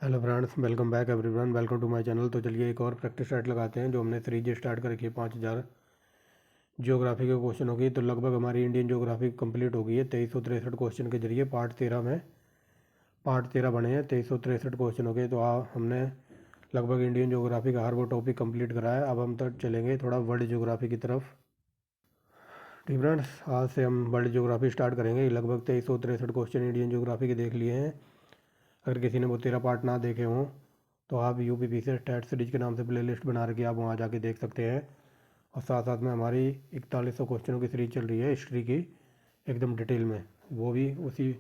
Hello friends, welcome back everyone, welcome to my channel. तो चलिए एक और प्रैक्टिस सेट लगाते हैं जो हमने सीरीज स्टार्ट कर रखी है 5000 जियोग्राफी के क्वेश्चन होगी। तो लगभग हमारी इंडियन जियोग्राफी कंप्लीट हो गई है 2363 क्वेश्चन के जरिए। पार्ट 13 बने हैं, 2363 क्वेश्चन हो गए। तो हमने लगभग इंडियन जियोग्राफी का हर वो टॉपिक कंप्लीट करा है। अब हम तक चलेंगे थोड़ा वर्ल्ड जियोग्राफी की तरफ। ठीक फ्रेंड्स, आज से हम वर्ल्ड जियोग्राफी स्टार्ट करेंगे। लगभग 2363 क्वेश्चन इंडियन जियोग्राफी के देख लिए हैं। अगर किसी ने वो 13 पार्ट ना देखे हों तो आप यूपीपी से स्टैट सीरीज के नाम से प्लेलिस्ट बना रखी है, आप वहाँ जाके देख सकते हैं। और साथ साथ में हमारी 4100 क्वेश्चनों की सीरीज चल रही है हिस्ट्री की, एकदम डिटेल में, वो भी उसी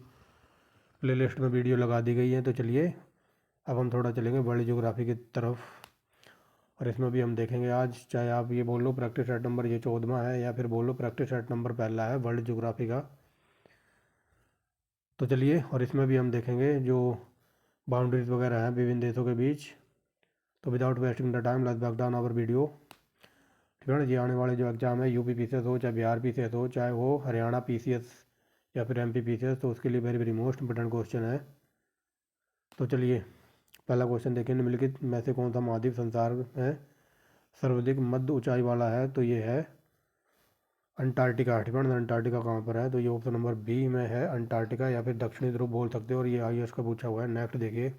प्लेलिस्ट में वीडियो लगा दी गई है। तो चलिए अब हम थोड़ा चलेंगे वर्ल्ड ज्योग्राफी की तरफ, और इसमें भी हम देखेंगे आज, चाहे आप ये बोल लो प्रैक्टिस सेट नंबर ये 14वां है या फिर बोल लो प्रैक्टिस सेट नंबर पहला है वर्ल्ड ज्योग्राफी का। तो चलिए, और इसमें भी हम देखेंगे जो बाउंड्रीज वगैरह हैं विभिन्न देशों के बीच। तो without wasting the time let's back down our video. ठीक है ना जी। आने वाले जो एग्ज़ाम है यूपी पीसीएस हो, चाहे बिहार पीसीएस हो, चाहे वो हरियाणा पीसीएस या फिर एमपी पीसीएस, तो उसके लिए very very most important question है। तो चलिए पहला क्वेश्चन देखें, निम्नलिखित में से कौन सा महाद्वीप संसार में सर्वाधिक मध्य ऊंचाई वाला है? तो ये है अंटार्कटिका। ठीक है ना। अंटार्कटिका कहाँ पर है? तो ये ऑप्शन नंबर बी में है, अंटार्कटिका, या फिर दक्षिणी ध्रुव बोल सकते हो। और ये आईएएस का पूछा हुआ है। नेक्स्ट देखिए,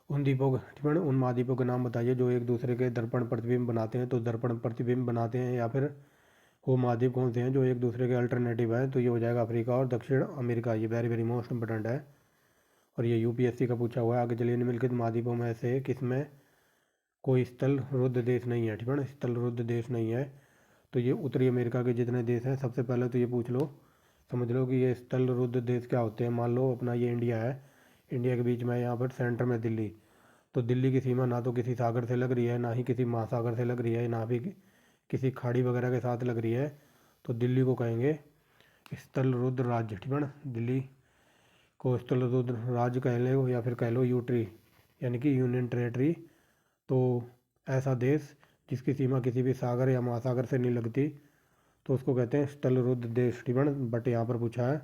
उन द्वीपों ठीक है, उन महाद्वीपों के नाम बताइए जो एक दूसरे के दर्पण प्रतिबिंब बनाते हैं। तो दर्पण प्रतिबिंब बनाते हैं, या फिर वो महाद्वीप कौन से हैं जो एक दूसरे के अल्टरनेटिव है? तो ये हो जाएगा अफ्रीका और दक्षिण अमेरिका। ये वेरी वेरी मोस्ट इंपोर्टेंट है, और ये यूपीएससी का पूछा हुआ है। आगे चलिए, निम्नलिखित महाद्वीपों में से किसमें कोई स्थल रुद्ध देश नहीं है? ठीक है ना, स्थल रुद्ध देश नहीं है। तो ये उत्तरी अमेरिका के जितने देश हैं, सबसे पहले तो ये पूछ लो, समझ लो कि ये स्थल रुद्ध देश क्या होते हैं। मान लो अपना ये इंडिया है, इंडिया के बीच में यहाँ पर सेंटर में दिल्ली। तो दिल्ली की सीमा ना तो किसी सागर से लग रही है, ना ही किसी महासागर से लग रही है, ना भी किसी खाड़ी वगैरह के साथ लग रही है। तो दिल्ली को कहेंगे स्थल रुद्र राज्य। ठीक है ना, दिल्ली को स्थल रुद्र राज्य कह लो, या फिर कह लो यूट्री, यानी कि यूनियन टेरेटरी। तो ऐसा देश जिसकी सीमा किसी भी सागर या महासागर से नहीं लगती, तो उसको कहते हैं स्थल रुद्ध देश। ठीक है ना। बट यहाँ पर पूछा है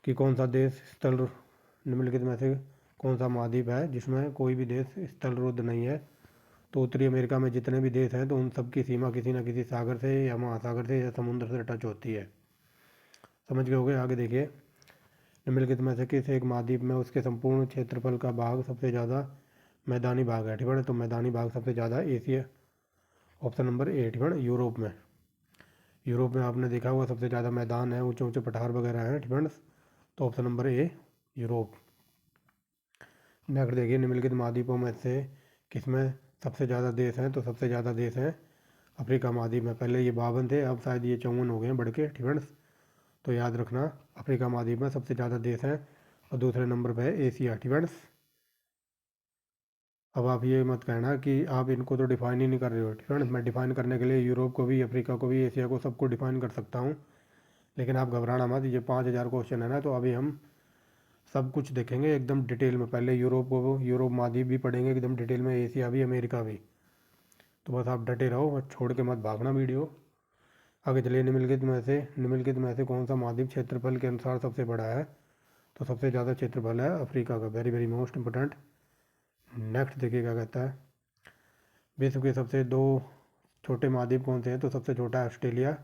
कि कौन सा देश स्थल निम्नलिखित में से कौन सा महाद्वीप है जिसमें कोई भी देश स्थल रुद्ध नहीं है? तो उत्तरी अमेरिका में जितने भी देश हैं, तो उन सब की सीमा किसी न किसी सागर से या महासागर से या समुद्र से टच होती है। समझ गए होगे। आगे देखिए, निम्नलिखित में से किस एक महाद्वीप में उसके संपूर्ण क्षेत्रफल का भाग सबसे ज़्यादा मैदानी भाग है? ठीक है। तो मैदानी भाग सबसे ज़्यादा एशिया, ऑप्शन नंबर ए। ठीक है। यूरोप में, यूरोप में आपने देखा होगा सबसे ज़्यादा मैदान है, ऊंचे ऊंचे पठार वगैरह हैं। ठीक है। तो ऑप्शन नंबर ए यूरोप। नेक्स्ट देखिए, निम्नलिखित महाद्वीपों में से किसमें सबसे ज़्यादा देश हैं? तो सबसे ज़्यादा देश हैं अफ्रीका महाद्वीप में। पहले ये 52 थे, अब शायद ये 54 हो गए हैं बढ़ के। ठीक है। तो याद रखना, अफ्रीका महाद्वीप में सबसे ज़्यादा देश हैं, और दूसरे नंबर पर है एशिया। ठीक है। अब आप ये मत कहना कि आप इनको तो डिफाइन ही नहीं कर रहे हो। ठीक है। मैं डिफाइन करने के लिए यूरोप को भी, अफ्रीका को भी, एशिया को, सबको डिफाइन कर सकता हूँ। लेकिन आप घबराना मत, ये 5000 क्वेश्चन है ना, तो अभी हम सब कुछ देखेंगे एकदम डिटेल में। पहले यूरोप को, यूरोप महाद्वीप भी पढ़ेंगे एकदम डिटेल में, एशिया भी, अमेरिका भी। तो बस आप डटे रहो और छोड़ के मत भागना वीडियो। आगे चलिए, निम्नलिखित में से कौन सा महाद्वीप क्षेत्रफल के अनुसार सबसे बड़ा है? तो सबसे ज़्यादा क्षेत्रफल है अफ्रीका का। Very very most important. Next देखिए क्या कहता है, विश्व के सबसे दो छोटे महाद्वीप कौन से हैं? तो सबसे छोटा है ऑस्ट्रेलिया,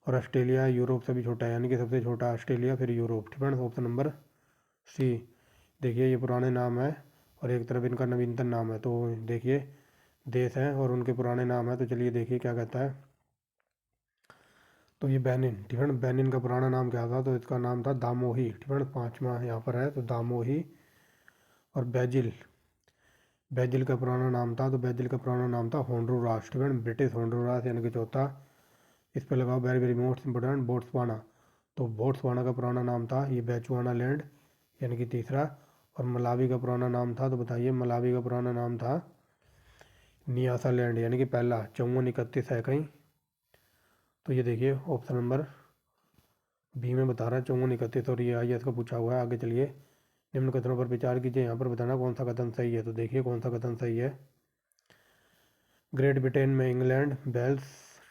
और ऑस्ट्रेलिया यूरोप से भी छोटा है, यानी कि सबसे छोटा ऑस्ट्रेलिया फिर यूरोप। ठीक है। Option number C. देखिए ये पुराने नाम है, और एक तरफ इनका नवीनतम नाम है। तो देखिए देश हैं और उनके पुराने नाम है। तो चलिए देखिए क्या कहता है। तो ये बेनिन। ठीक है ना, बेनिन का पुराना नाम क्या था? तो इसका नाम था दामोही। ठीक है ना, 5वां यहाँ पर है, तो दामोही। और बेजिल, बेजिल का पुराना नाम था, तो बेजिल का पुराना नाम था होंडुरास। ठीक है ना, ब्रिटिश होंडुरास, यानी कि चौथा। इस पर लगाओ very very most important, Botswana. तो बोट्सवाना का पुराना नाम था ये बेचुआना लैंड, यानी कि तीसरा। और मलावी का पुराना नाम था, तो बताइए मलावी का पुराना नाम था नियासा लैंड, यानी कि पहला। 5431 है कहीं। तो ये देखिए ऑप्शन नंबर बी में बता रहा है 5431, और ये आईएएस का पूछा हुआ है। आगे चलिए, निम्न कथनों पर विचार कीजिए, यहाँ पर बताना कौन सा कथन सही है। तो देखिए कौन सा कथन सही है। ग्रेट ब्रिटेन में इंग्लैंड, वेल्स,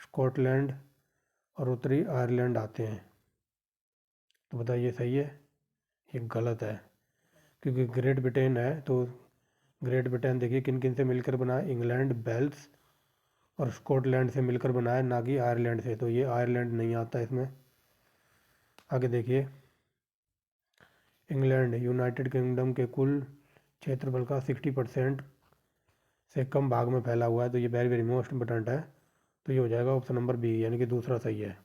स्कॉटलैंड और उत्तरी आयरलैंड आते हैं। तो बताइए सही है, ये गलत है। क्योंकि ग्रेट ब्रिटेन है तो ग्रेट ब्रिटेन देखिए किन किन से मिलकर बना है, इंग्लैंड, वेल्स और स्कॉटलैंड से मिलकर बना है, ना कि आयरलैंड से। तो ये आयरलैंड नहीं आता इसमें। आगे देखिए, इंग्लैंड यूनाइटेड किंगडम के कुल क्षेत्रफल का 60% से कम भाग में फैला हुआ है, तो ये वेरी वेरी मोस्ट इम्पोर्टेंट है। तो ये हो जाएगा ऑप्शन नंबर बी, यानी कि दूसरा सही है।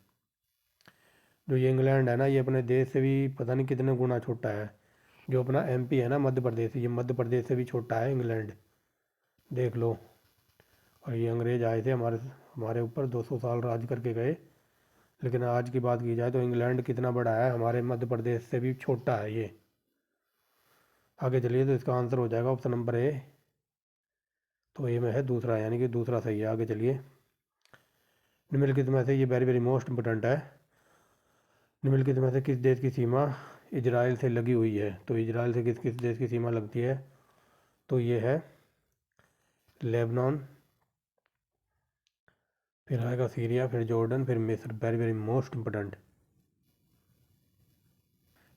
जो ये इंग्लैंड है ना, ये अपने देश से भी पता नहीं कितने गुना छोटा है। जो अपना एमपी है ना, मध्य प्रदेश, ये मध्य प्रदेश से भी छोटा है इंग्लैंड, देख लो। और ये अंग्रेज आए थे हमारे हमारे ऊपर, 200 साल राज करके गए। लेकिन आज की बात की जाए तो इंग्लैंड कितना बड़ा है, हमारे मध्य प्रदेश से भी छोटा है ये। आगे चलिए, तो इसका आंसर हो जाएगा ऑप्शन नंबर ए। तो ए में है दूसरा, यानी कि दूसरा सही है। आगे चलिए, निम्नलिखित में से ये वेरी वेरी मोस्ट इंपोर्टेंट है। निम्नलिखित में से किस देश की सीमा इजराइल से लगी हुई है? तो इजराइल से किस किस देश की सीमा लगती है? तो ये है लेबनान, फिर आएगा सीरिया, फिर जॉर्डन, फिर मिस्र। Very very most important.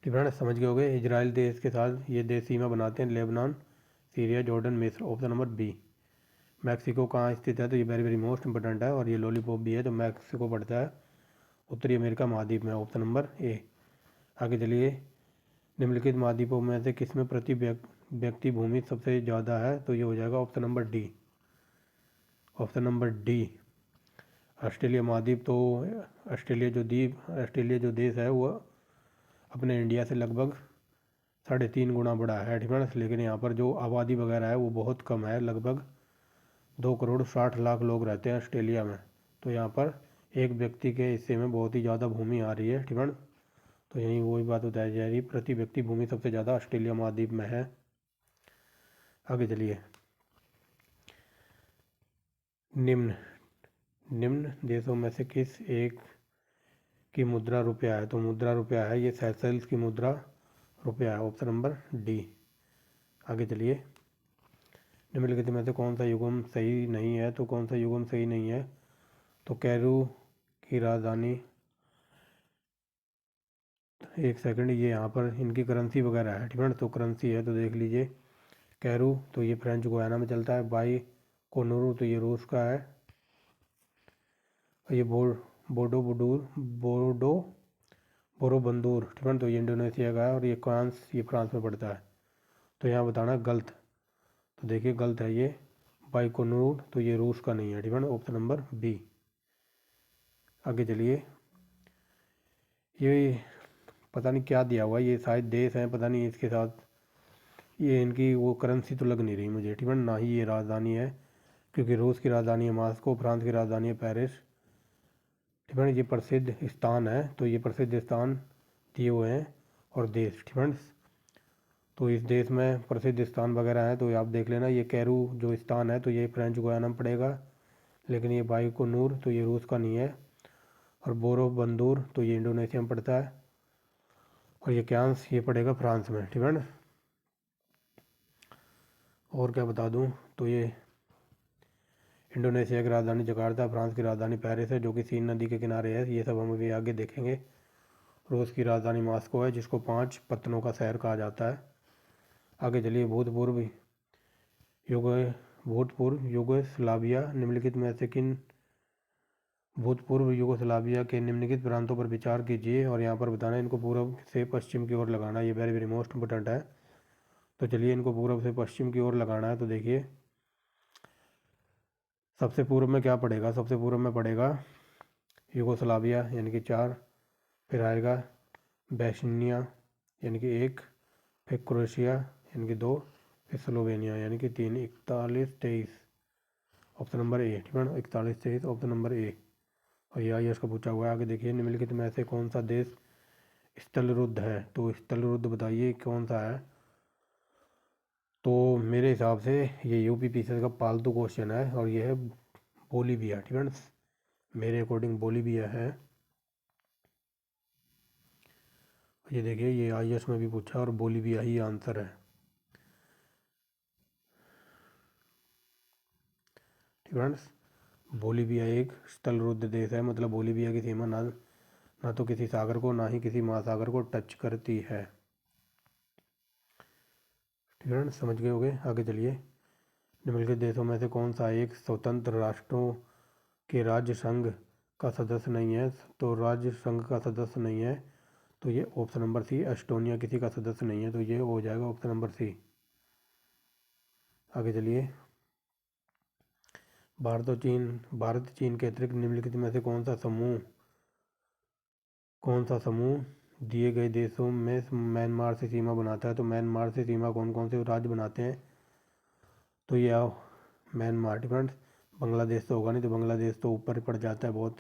ठीक है ना, समझ गए होगे। इजराइल देश के साथ ये देश सीमा बनाते हैं, लेबनान, सीरिया, जॉर्डन, मिस्र। Option number B. मैक्सिको कहाँ स्थित है? तो ये वेरी वेरी मोस्ट इंपोर्टेंट है, और ये लॉलीपॉप भी है, तो मैक्सिको पड़ता है उत्तरी अमेरिका महाद्वीप में। ऑप्शन नंबर ए। आगे चलिए, निम्नलिखित महाद्वीपों में से किसमें प्रति व्यक्ति भूमि सबसे ज़्यादा है? तो ये हो जाएगा option number D. Option number D, Australia महाद्वीप। तो ऑस्ट्रेलिया जो देश है वो अपने इंडिया से लगभग 3.5 गुना बड़ा है, ठीक है। लेकिन यहाँ पर जो आबादी वगैरह है वो बहुत कम है, लगभग 2 करोड़ 60 लाख लोग रहते हैं ऑस्ट्रेलिया में। तो यहाँ पर एक व्यक्ति के हिस्से में बहुत ही ज़्यादा भूमि आ रही है, ठीक है। तो यही वही बात बताई जा रही है, प्रति व्यक्ति भूमि सबसे ज़्यादा ऑस्ट्रेलिया महाद्वीप में है। आगे चलिए, निम्न निम्न देशों में से किस एक की मुद्रा रुपया है? तो मुद्रा रुपया है, ये सेशल्स की मुद्रा रुपया है। Option number D. आगे चलिए, निम्नलिखित में से कौन सा युग्म सही नहीं है? तो कौन सा युग्म सही नहीं है? तो कैरू की राजधानी, एक सेकंड, ये यहाँ पर इनकी करेंसी वगैरह है, ठीक है। तो करेंसी है, तो देख लीजिए, कैरू तो ये फ्रेंच गुयाना में चलता है, बाई कोनोरू तो ये रूस का है, और ये बोडो बोरोबंदूर, ठीक है। तो ये इंडोनेशिया का है, और ये कांस ये फ्रांस में पड़ता है। तो यहाँ बताना गलत। तो देखिए गलत है ये, बाइकोनूर तो ये रूस का नहीं है, ठीक है। Option number B. आगे चलिए, ये पता नहीं क्या दिया हुआ है, ये शायद देश है, पता नहीं इसके साथ ये इनकी वो करेंसी तो लग नहीं रही मुझे, ठीक है ना ही ये राजधानी है, क्योंकि रूस की राजधानी है मॉस्को, फ्रांस की राजधानी है पेरिस, ठीक है। ये प्रसिद्ध स्थान है, तो ये प्रसिद्ध स्थान दिए हुए हैं और देश, ठीक है। तो इस देश में प्रसिद्ध स्थान वगैरह हैं, तो आप देख लेना। ये कैरू जो स्थान है तो ये फ्रेंच गुयाना में पड़ेगा, लेकिन ये बाइकोनूर तो ये रूस का नहीं है, और बोरोबंदूर तो ये इंडोनेशिया में पड़ता है, और ये क्यांस ये पड़ेगा फ्रांस में, ठीक है ना। और क्या बता दूं, तो ये इंडोनेशिया की राजधानी जकार्ता, फ्रांस की राजधानी पेरिस है जो कि सीन नदी के किनारे है, ये सब हम अभी आगे देखेंगे। रूस की राजधानी मॉस्को है, जिसको 5 पत्तनों का शहर कहा जाता है। आगे चलिए, भूतपूर्व यूगोस्लाविया निम्नलिखित में से किन भूतपूर्व यूगोस्लाविया के निम्नलिखित प्रांतों पर विचार कीजिए, और यहाँ पर बताना है इनको पूर्व से पश्चिम की ओर लगाना, ये वेरी वेरी मोस्ट इंपोर्टेंट है। तो चलिए, इनको पूर्व से पश्चिम की ओर लगाना है, तो देखिए सबसे पूर्व में क्या पड़ेगा? सबसे पूर्व में पड़ेगा यूगोस्लाविया, यानी कि 4, फिर आएगा बेस्निया यानी कि 1, फिर क्रोएशिया यानी कि 2, फिर स्लोवेनिया यानी कि 3। 41-23 ऑप्शन नंबर ए, ठीक है ना। 41-23 ऑप्शन नंबर ए, और ये IAS का पूछा हुआ है। आगे देखिए, निम्नलिखित में से कौन सा देश स्थलरुद्ध है? तो स्थलरुद्ध बताइए कौन सा है? तो मेरे हिसाब से ये UPPCS का पालतू क्वेश्चन है, और ये है बोलीविया, ठीक है ना। मेरे अकॉर्डिंग बोलीविया है। ये देखिए, ये IAS में भी पूछा, और बोलीविया ही आंसर है, ठीक है ना। बोलीविया एक स्थलरुद्ध देश है, मतलब बोलीविया की सीमा ना तो किसी सागर को, ना ही किसी महासागर को टच करती है। ठीक है, समझ गए होगे। आगे चलिए। निम्नलिखित देशों में से कौन सा एक स्वतंत्र राष्ट्रों के राज्य संघ का सदस्य नहीं है? तो राज्य संघ का सदस्य नहीं है तो ये ऑप्शन नंबर सी, एस्टोनिया किसी का सदस्य नहीं है, तो ये हो जाएगा ऑप्शन नंबर सी। आगे चलिए। भारत चीन के अतिरिक्त निम्नलिखित में से कौन सा समूह दिए गए देशों में म्यांमार से सीमा बनाता है? तो म्यांमार से सीमा कौन कौन से राज्य बनाते हैं? तो ये आओ, म्यांमार, डिफेंस। बांग्लादेश तो होगा नहीं, तो बांग्लादेश तो ऊपर ही पड़ जाता है बहुत।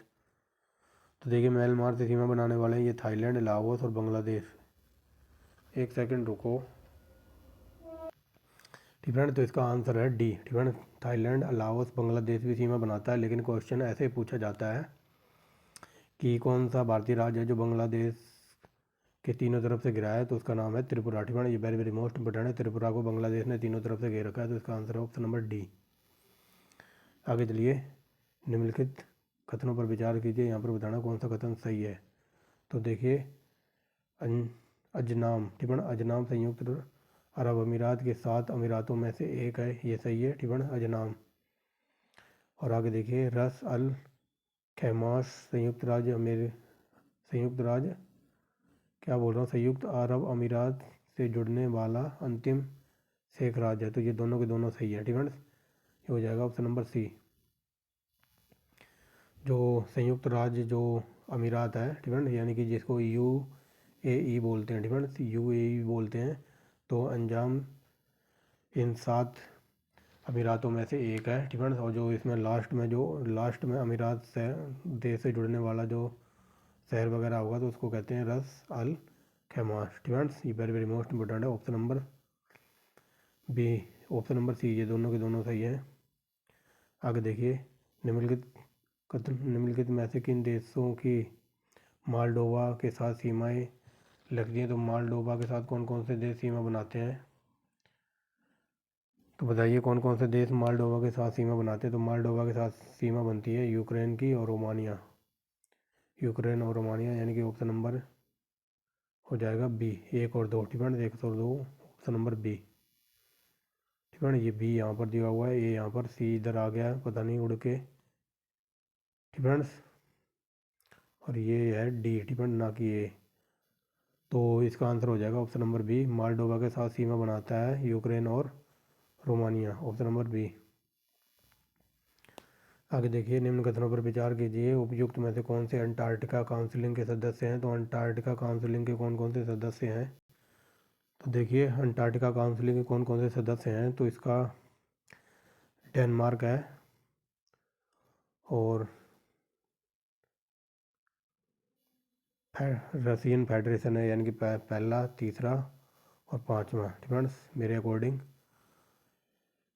तो देखिए, म्यांमार से सीमा बनाने वाले हैं ये थाईलैंड, लाओस और बांग्लादेश। एक सेकंड रुको। ठीक है, तो इसका आंसर है डी। ठीक है, थाईलैंड, लाओस, बांग्लादेश भी सीमा बनाता है। लेकिन क्वेश्चन ऐसे पूछा जाता है कि कौन सा भारतीय राज्य है जो बांग्लादेश के तीनों तरफ से घिरा है? तो उसका नाम है त्रिपुरा। ठीक है, ये वेरी वेरी मोस्ट इंपोर्टेंट है। त्रिपुरा को बांग्लादेश ने तीनों तरफ से घेर रखा है, तो इसका आंसर है ऑप्शन नंबर डी। आगे चलिए। निम्नलिखित कथनों पर विचार कीजिए, यहाँ पर बताना कौन सा कथन सही है। तो देखिए, अजनाम, ठीक है, अजनाम संयुक्त अरब अमीरात के 7 अमीरातों में से एक है, ये सही है। ठीक है, अजनाम। और आगे देखिए, रस अल खैमास संयुक्त राज्य क्या बोल रहा हूँ, संयुक्त अरब अमीरात से जुड़ने वाला अंतिम शेख राज्य है, तो ये दोनों के दोनों सही है। ठीक है, ये हो जाएगा ऑप्शन नंबर सी। जो संयुक्त राज्य जो अमीरात है, ठीक है, यानी कि जिसको UAE बोलते हैं, ठीक है, UAE बोलते हैं, तो अंजाम इन 7 अमीरातों में से एक है। ठीक है, और जो इसमें लास्ट में अमीरात से देश से जुड़ने वाला जो शहर वगैरह होगा तो उसको कहते हैं रस अल खैमास। ठीक है, ये वेरी वेरी मोस्ट इंपोर्टेंट है। Option number B, option number C, ये दोनों के दोनों सही है। आगे देखिए। निम्नलिखित में से किन देशों की मालडोवा के साथ सीमाएं लगती हैं? तो मालडोवा के साथ कौन कौन से देश सीमा बनाते हैं? तो बताइए कौन कौन से देश मालडोवा के साथ सीमा बनाते हैं? तो मालडोवा के साथ सीमा बनती है यूक्रेन की और रोमानिया। यूक्रेन और रोमानिया, यानी कि ऑप्शन नंबर हो जाएगा बी, 1 और 2। ठीक है, 1 और 2, ऑप्शन नंबर बी। ठीक है, ये बी यहाँ पर दिया हुआ है, ए यहाँ पर, सी इधर आ गया है, पता नहीं उड़ के। ठीक है, और ये है डी, ठीक है, ना कि ए। तो इसका आंसर हो जाएगा ऑप्शन नंबर बी, मालडोवा के साथ सीमा बनाता है यूक्रेन और रोमानिया, ऑप्शन नंबर बी। आगे देखिए, निम्न कथनों पर विचार कीजिए, उपयुक्त में से कौन से अंटार्कटिका काउंसिल के सदस्य हैं? तो अंटार्कटिका काउंसिल के कौन कौन से सदस्य हैं? तो देखिए, अंटार्कटिका काउंसिल के कौन कौन से सदस्य हैं? तो इसका डेनमार्क है, और रशियन फेडरेशन है, यानी कि पहला, तीसरा और पाँचवा। ठीक है, मेरे अकॉर्डिंग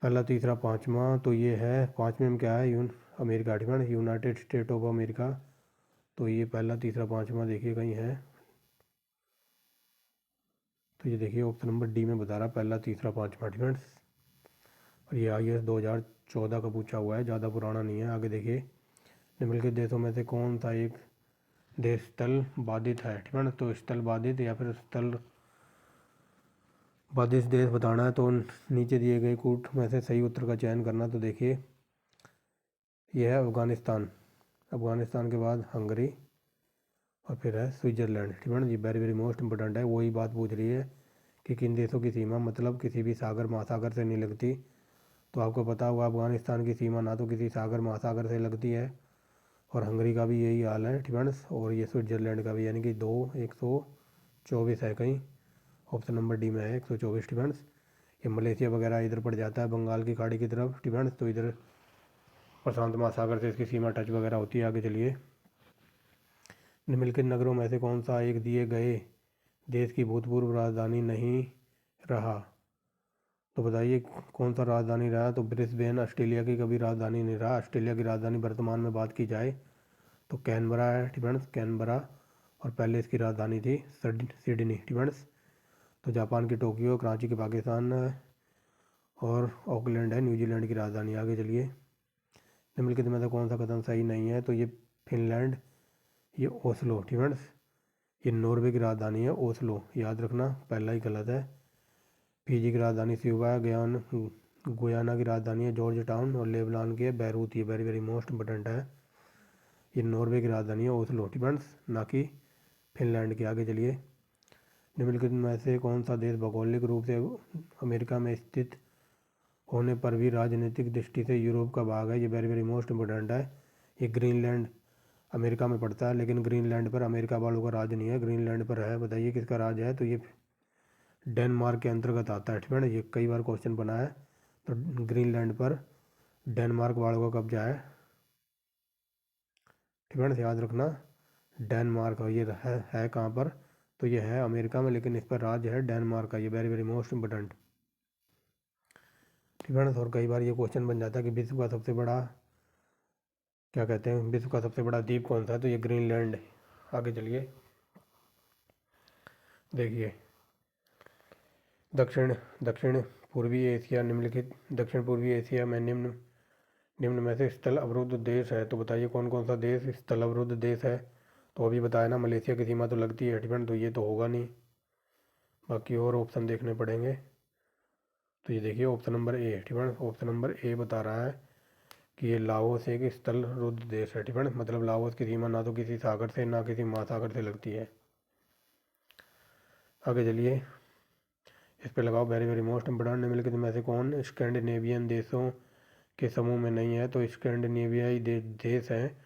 पहला, तीसरा, पाँचवा, तो ये है पाँचवें में क्या है, अमेरिका। ठीक है, यूनाइटेड स्टेट ऑफ अमेरिका। तो ये पहला, तीसरा, पाँचवा देखिए कहीं है, तो ये देखिए ऑप्शन नंबर डी में बता रहा, पहला, तीसरा, पाँचवा। ठीक है, और ये IAS 2014 का पूछा हुआ है, ज़्यादा पुराना नहीं है। आगे देखिए, निम्नलिखित देशों में से कौन सा एक देश स्थल बाधित है? ठीक है, तो स्थल बाधित या फिर स्थल बाधित देश बताना है, तो नीचे दिए गए कूट में से सही उत्तर का चयन करना। तो देखिए, यह है अफगानिस्तान। अफगानिस्तान के बाद हंगरी और फिर है स्विट्ज़रलैंड। ठीक है, ये वेरी वेरी मोस्ट इंपोर्टेंट है। वही बात पूछ रही है कि किन देशों की सीमा मतलब किसी भी सागर महासागर से नहीं लगती। तो आपको पता होगा अफगानिस्तान की सीमा ना तो किसी सागर महासागर से लगती है, और हंगरी का भी यही हाल है। ठीक है, और ये स्विट्ज़रलैंड का भी, यानी कि 124 है कहीं, ऑप्शन नंबर डी में है 124। ठीक है, ये मलेशिया वगैरह इधर पड़ जाता है बंगाल की खाड़ी की तरफ। ठीक है, तो इधर प्रशांत महासागर से इसकी सीमा टच वगैरह होती है। आगे चलिए। निम्नलिखित नगरों में से कौन सा एक दिए गए देश की भूतपूर्व राजधानी नहीं रहा? तो बताइए कौन सा राजधानी रहा? तो ब्रिस्बेन ऑस्ट्रेलिया की कभी राजधानी नहीं रहा। ऑस्ट्रेलिया की राजधानी वर्तमान में बात की जाए तो कैनबरा है। ठीक है, कैनबरा, और पहले इसकी राजधानी थी सिडनी। ठीक है, तो जापान की टोक्यो, कराची की पाकिस्तान, और ऑकलैंड है न्यूजीलैंड की राजधानी। आगे चलिए। निम्नलिखित में से कौन सा कथन सही नहीं है? तो ये फिनलैंड, ये ओस्लो। ठीक है, ये नॉर्वे की राजधानी है ओस्लो, याद रखना, पहला ही गलत है। फिजी की राजधानी स्यूबा है। गुयाना की राजधानी है जॉर्ज टाउन और लेबनान की है बैरूत। ये वेरी वेरी मोस्ट इम्पोर्टेंट है। ये नॉर्वे की राजधानी है ओस्लो, टिबेट्स, ना कि फिनलैंड की। आगे चलिए, निम्नलिखित में से कौन सा देश भौगोलिक रूप से अमेरिका में स्थित होने पर भी राजनीतिक दृष्टि से यूरोप का भाग है? ये वेरी वेरी मोस्ट इम्पोर्टेंट है। ये ग्रीनलैंड अमेरिका में पड़ता है, लेकिन ग्रीनलैंड पर अमेरिका वालों का राज नहीं है, ग्रीनलैंड पर है। बताइए किसका राज है? तो ये डेनमार्क के अंतर्गत आता है। ठीक है ना, ये कई बार क्वेश्चन बना है। तो ग्रीनलैंड पर डेनमार्क वालों का कब्जा है। ठीक है ना, याद रखना, डेनमार्क। और ये है कहाँ पर? तो ये है अमेरिका में, लेकिन इस पर राज्य है डेनमार्क का। ये वेरी वेरी मोस्ट इम्पोर्टेंट। ठीक है ना, और कई बार ये क्वेश्चन बन जाता है कि विश्व का सबसे बड़ा, क्या कहते हैं, विश्व का सबसे बड़ा द्वीप कौन सा है? तो ये ग्रीनलैंड है। आगे चलिए, देखिए, दक्षिण दक्षिण पूर्वी एशिया निम्नलिखित दक्षिण पूर्वी एशिया में निम्न निम्न में से स्थल अवरुद्ध देश है। तो बताइए कौन कौन सा देश स्थल अवरुद्ध देश है? तो अभी बताया ना, मलेशिया की सीमा तो लगती है। ठीक, तो ये तो होगा नहीं, बाकी और ऑप्शन देखने पड़ेंगे। तो ये देखिए ऑप्शन नंबर ए। ठीक है, ऑप्शन नंबर ए बता रहा है कि ये लाओस एक स्थल रुद्ध देश है। ठीक है, मतलब लाओस की सीमा ना तो किसी सागर से ना किसी महासागर से लगती है। आगे चलिए, इस पे लगाओ वेरी वेरी मोस्ट इम्पोर्टेंट। निम्नलिखित में से कौन स्कैंडिनेवियन देशों के समूह में नहीं है? तो स्कैंडिनेवियाई देश हैं,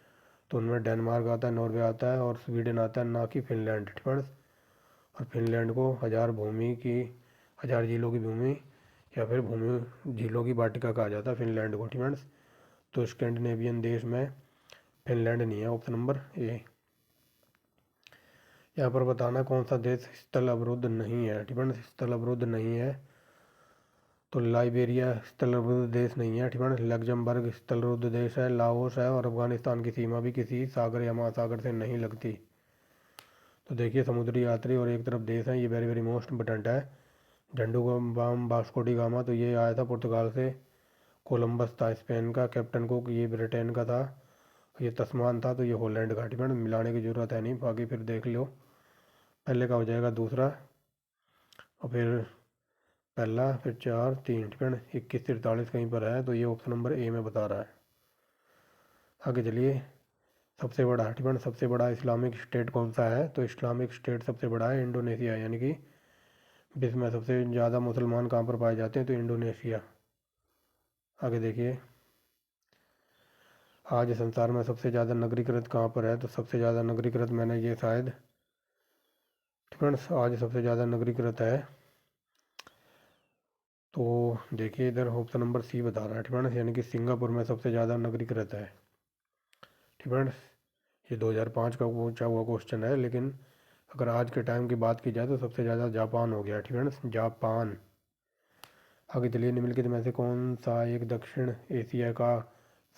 तो उनमें डेनमार्क आता है, नॉर्वे आता है और स्वीडन आता है, ना कि फिनलैंड। ठीक है, और फिनलैंड को हजार झीलों की भूमि या फिर भूमि झीलों की वाटिका कहा जाता है फिनलैंड को। ठीक है, तो स्कैंडिनेवियन देश में फिनलैंड नहीं है। ऑप्शन नंबर ए। यहाँ पर बताना कौन सा देश स्थल अवरुद्ध नहीं है। ठीक है, स्थल अवरुद्ध नहीं है तो लाइबेरिया स्थल अवरुद्ध देश नहीं है। ठीक है, लग्जमबर्ग स्थल अवरुद्ध देश है, लाओस है और अफगानिस्तान की सीमा भी किसी सागर या महासागर से नहीं लगती। तो देखिए, समुद्री यात्री और एक तरफ देश है, ये वेरी वेरी मोस्ट इम्पोर्टेंट है। झंडू बाम वास्को डी गामा, तो ये आया था पुर्तगाल से। कोलंबस था स्पेन का, कैप्टन कुक ये ब्रिटेन का था, ये तस्मान था तो ये हॉलैंड का। ठीक है, मिलाने की ज़रूरत है नहीं, बाकी फिर देख लो। पहले का हो जाएगा दूसरा और फिर पहला, फिर 4 3। ठीक है, 21 43 कहीं पर है, तो ये ऑप्शन नंबर ए में बता रहा है। आगे चलिए, सबसे बड़ा, ठीक है, सबसे बड़ा इस्लामिक स्टेट कौन सा है? तो इस्लामिक स्टेट सबसे बड़ा है इंडोनेशिया, यानी कि विश्व में सबसे ज़्यादा मुसलमान कहाँ पर पाए जाते हैं? तो इंडोनेशिया। आगे देखिए, आज संसार में सबसे ज़्यादा नगरीकृत कहाँ पर है? तो सबसे ज़्यादा नगरीकृत, मैंने ये शायद, ठीक है, आज सबसे ज़्यादा नगरीकृत है, तो देखिए इधर ऑप्शन नंबर सी बता रहा है। ठीक है, यानी कि सिंगापुर में सबसे ज़्यादा नगरीकृत है। ठीक है, ये 2005 का पूछा हुआ क्वेश्चन है, लेकिन अगर आज के टाइम की बात की जाए तो सबसे ज़्यादा जापान हो गया। ठीक है, जापान। आगे चलिए, निम्नलिखित में से कौन सा एक दक्षिण एशिया का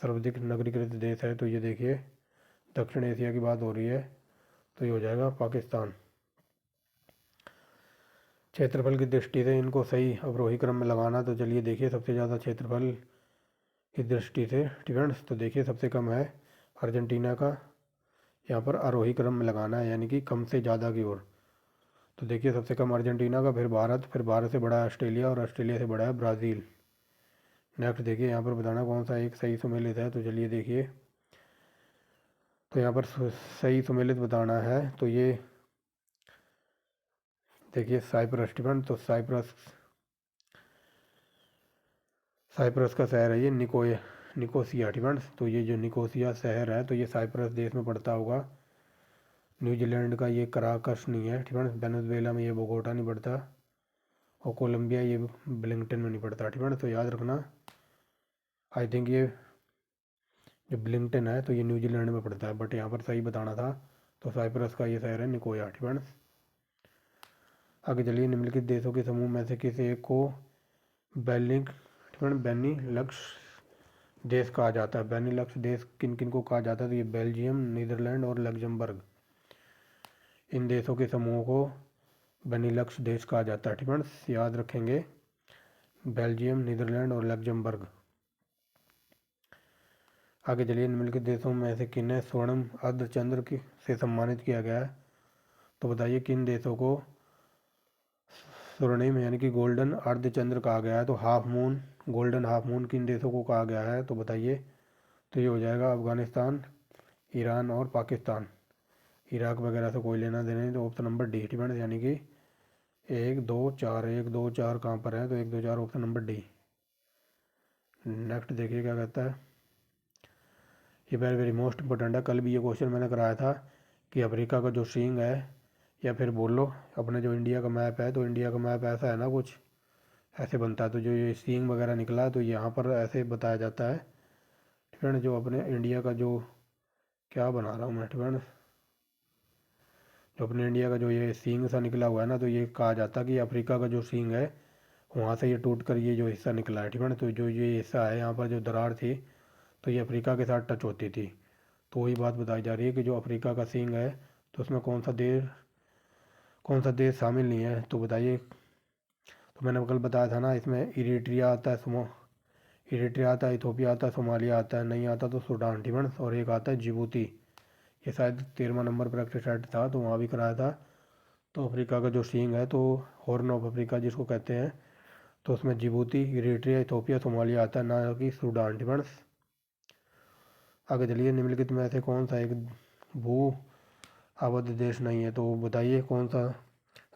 सर्वाधिक नगरीकृत देश है? तो ये देखिए, दक्षिण एशिया की बात हो रही है, तो ये हो जाएगा पाकिस्तान। क्षेत्रफल की दृष्टि से इनको सही अवरोही क्रम में लगाना, तो चलिए देखिए, सबसे ज़्यादा क्षेत्रफल की दृष्टि से, ठीक है, तो देखिए सबसे कम है अर्जेंटीना का। यहाँ पर आरोही क्रम में लगाना है, यानी कि कम से ज़्यादा की ओर। तो देखिए सबसे कम अर्जेंटीना का, फिर भारत से बड़ा है ऑस्ट्रेलिया और ऑस्ट्रेलिया से बड़ा है ब्राज़ील। नेक्स्ट देखिए, यहाँ पर बताना कौन सा एक सही सुमेलित है। तो चलिए देखिए, तो यहाँ पर सही सुमेलित बताना है, तो ये देखिए साइप्रस। ठीक है, तो साइप्रस का शहर है ये निकोसिया। ठीक है, तो ये जो निकोसिया शहर है, तो ये साइप्रस देश में पड़ता होगा। न्यूजीलैंड का ये कराकस नहीं है। ठीक है, वेनेजुएला में ये बोगोटा नहीं पड़ता और कोलंबिया ये ब्लिंगटन में नहीं पड़ता। ठीक है, तो याद रखना, आई थिंक ये जो ब्लिंगटन है तो ये न्यूजीलैंड में पड़ता है, बट यहाँ पर सही बताना था। तो साइप्रस का ये शहर है निकोया। ठीक है, आगे चलिए, निम्नलिखित देशों के समूह में से किसी एक को बेनिलक्स देश कहा जाता है? बेनिलक्स देश किन किन को कहा जाता है? तो ये बेल्जियम, नीदरलैंड और लग्जमबर्ग, इन देशों के समूह को बेनिलक्स देश कहा जाता है। ठीक है, याद रखेंगे, बेल्जियम, नीदरलैंड और लग्जमबर्ग। आगे चलिए, निम्नलिखित देशों में से किन्हें स्वर्ण अर्धचंद्र से सम्मानित किया गया है? तो बताइए किन देशों को स्वर्णिम यानी कि गोल्डन अर्धचंद्र कहा गया है, तो half moon, golden half moon किन देशों को कहा गया है, तो बताइए। तो ये हो जाएगा अफगानिस्तान, ईरान और पाकिस्तान। इराक वगैरह से कोई लेना देना नहीं, तो ऑप्शन नंबर डी डिपेंड, यानी कि 1 2 4, 1 2 4 कहाँ पर है, तो 1 2 4 ऑप्शन नंबर डी। नेक्स्ट देखिए क्या कहता है। ये वेरी वेरी मोस्ट इंपॉर्टेंट है, कल भी ये क्वेश्चन मैंने कराया था कि अफ्रीका का जो सींग है, या फिर बोल लो अपने जो इंडिया का मैप है, तो इंडिया का मैप ऐसा है ना, कुछ ऐसे बनता है, तो जो ये सींग वगैरह निकला है तो यहाँ पर ऐसे बताया जाता है। फ्रेंड जो अपने इंडिया का जो, क्या बना रहा हूँ मैं फ्रेंड, जो अपने इंडिया का जो ये सींग सा निकला हुआ है ना, तो ये कहा जाता है कि अफ्रीका का जो सींग है वहाँ से ये टूट कर ये जो हिस्सा निकला है, ठीक है ना। तो जो ये हिस्सा है यहाँ पर जो दरार थी, तो ये अफ्रीका के साथ टच होती थी। तो वही बात बताई जा रही है कि जो अफ्रीका का सींग है, तो उसमें कौन सा देश शामिल नहीं है, तो बताइए। तो मैंने कल बताया था ना, इसमें इरिट्रिया आता है, इरिट्रिया आता है, इथोपिया आता है, सोमालिया आता है, नहीं आता तो सूडान, ठीक है ना, और एक आता है जिबूती। ये शायद 13वां नंबर पर प्रैक्टिस सेट था, तो वहाँ भी कराया था। तो अफ्रीका का जो सींग है, तो हॉर्न ऑफ अफ्रीका जिसको कहते हैं, तो उसमें जिबूती, इरिट्रिया, इथोपिया, सोमालिया आता है, ना कि सूडान, ठीक है ना। आगे चलिए, निम्नलिखित में से कौन सा एक भू आबद्ध देश नहीं है, तो बताइए कौन सा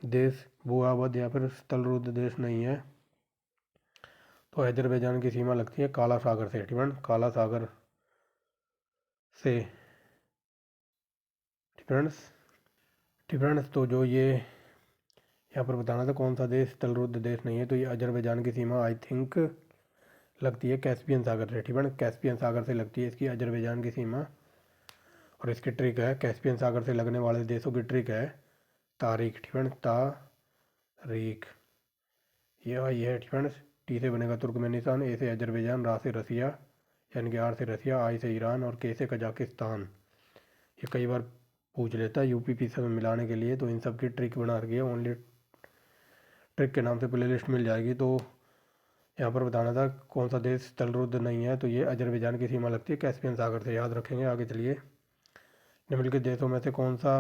देश भू आबद्ध या फिर स्थलरुद्ध देश नहीं है। तो अजरबैजान की सीमा लगती है काला सागर से, ठीक है ना, काला सागर से, डिफरेंस डिफरेंस। तो जो ये यहाँ पर बताना था कौन सा देश स्थलरुद्ध देश नहीं है, तो ये अजरबैजान की सीमा आई थिंक लगती है कैस्पियन सागर से, ठीक है ना, कैस्पियन सागर से लगती है इसकी अजरबैजान की सीमा। और इसकी ट्रिक है, कैस्पियन सागर से लगने वाले देशों की ट्रिक है तारीख, ठीक है ना, तारीख। ये है, ठीक है ना। टी से बनेगा तुर्कमेनिस्तान, ए से अजरबैजान, रा से रसिया यानी कि आर से रसिया, आई से ईरान और के से कजाकिस्तान। ये कई बार पूछ लेता है यूपी पी से में मिलाने के लिए, तो इन सब की ट्रिक बना रखी है, ओनली ट्रिक के नाम से प्ले लिस्ट मिल जाएगी। तो यहाँ पर बताना था कौन सा देश स्थलरुद्ध नहीं है, तो ये अजरबैजान की सीमा लगती है कैस्पियन सागर से, याद रखेंगे। आगे चलिए, निम्नलिखित देशों में से कौन सा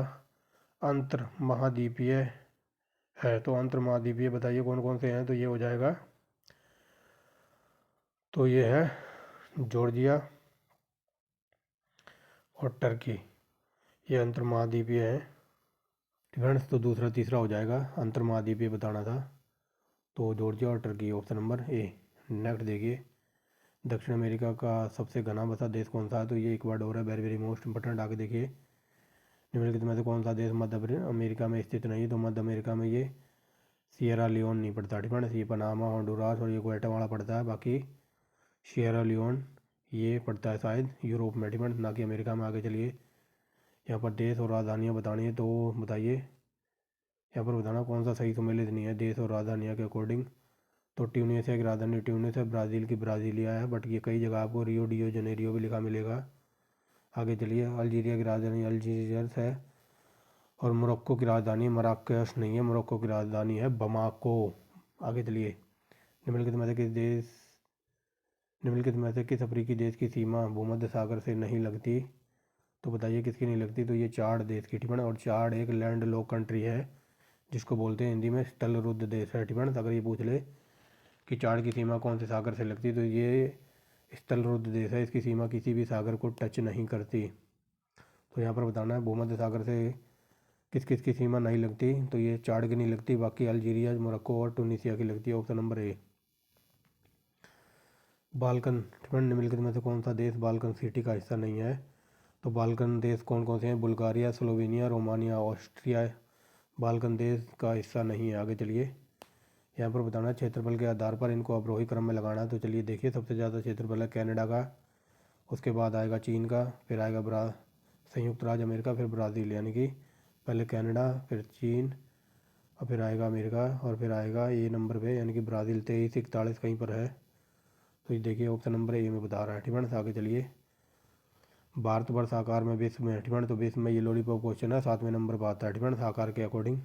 अंतर महाद्वीपीय है, तो अंतर महाद्वीपीय बताइए कौन कौन से हैं, तो ये हो जाएगा, तो ये है जॉर्जिया और टर्की, ये अंतर महाद्वीपीय है। फ्रेंड्स तो दूसरा तीसरा हो जाएगा, अंतर महाद्वीपीय बताना था, तो जॉर्जिया और टर्की ऑप्शन नंबर ए। नेक्स्ट देखिए, दक्षिण अमेरिका का सबसे घना बसा देश कौन सा है, तो ये इक्वाडोर है, वेरी वेरी मोस्ट इंपॉर्टेंट। आगे देखिए, निम्नलिखित में से कौन सा देश मध्य अमेरिका में स्थित नहीं, तो मध्य अमेरिका में ये सियरा लियोन नहीं पड़ता, ठीक है ना, ये पनामा, होंडुरास और ये ग्वाटेमाला पड़ता है, बाकी सियरा लियोन ये पड़ता है शायद यूरोप में, ठीक है ना कि अमेरिका में। आगे चलिए, यहाँ पर देश और राजधानियाँ बतानी है, तो बताइए यहाँ पर बताना कौन सा सही सम्मिलित नहीं है देश और राजधानियाँ के अकॉर्डिंग। तो ट्यूनीशिया की राजधानी ट्यूनिस है, ब्राज़ील की ब्राज़ीलिया है, बट ये कई जगह आपको रियो डियो जनेरियो भी लिखा मिलेगा। आगे चलिए, अल्जीरिया की राजधानी अल्जीरियस है, और मोरक्को की राजधानी मराकश नहीं है, मोरक्को की राजधानी है बमाको। आगे चलिए, निम्नलिखित में से किस देश निम्नलिखित में से किस अफ्रीकी देश की सीमा भूमध्य सागर से नहीं लगती, तो बताइए किसकी नहीं लगती, तो ये चाड देश की, ठीक है ना। और चाड एक लैंड लॉक कंट्री है, जिसको बोलते हैं हिंदी में स्थलरुद्ध देश है, ठीक है ना। अगर ये पूछ ले कि चाड की सीमा कौन से सागर से लगती है, तो ये स्थलरुद्ध देश है, इसकी सीमा किसी भी सागर को टच नहीं करती। तो यहाँ पर बताना है भूमध्य सागर से किस किस की सीमा नहीं लगती, तो ये चाड की नहीं लगती, बाकी अल्जीरिया, मोरक्को और टूनीशिया की लगती है, ऑप्शन नंबर ए। बाल्कन, निम्नलिखित में से कौन सा देश बाल्कन सिटी का हिस्सा नहीं है, तो बाल्कन देश कौन कौन से हैं, Bulgaria, Slovenia, Romania, Austria Balkan देश का हिस्सा नहीं है। आगे चलिए, यहाँ पर बताना है क्षेत्रफल के आधार पर इनको अवरोही क्रम में लगाना है, तो चलिए देखिए, सबसे ज़्यादा क्षेत्रफल है कनाडा का, उसके बाद आएगा चीन का, फिर आएगा संयुक्त राज्य अमेरिका, फिर ब्राज़ील, यानी कि पहले कनाडा, फिर चीन, और फिर आएगा अमेरिका, और फिर आएगा ए नंबर पे यानी कि ब्राज़ील 2341 कहीं पर है। तो ये देखिए ऑप्शन नंबर ए में बता रहा है, ठीक है ना। आगे चलिए, भारतवर्ष आकार में विश्व में, ठीक है, तो विश्व में ये लॉलीपॉप क्वेश्चन है, 7वें नंबर पर आता है, ठीक है ना, आकार के अकॉर्डिंग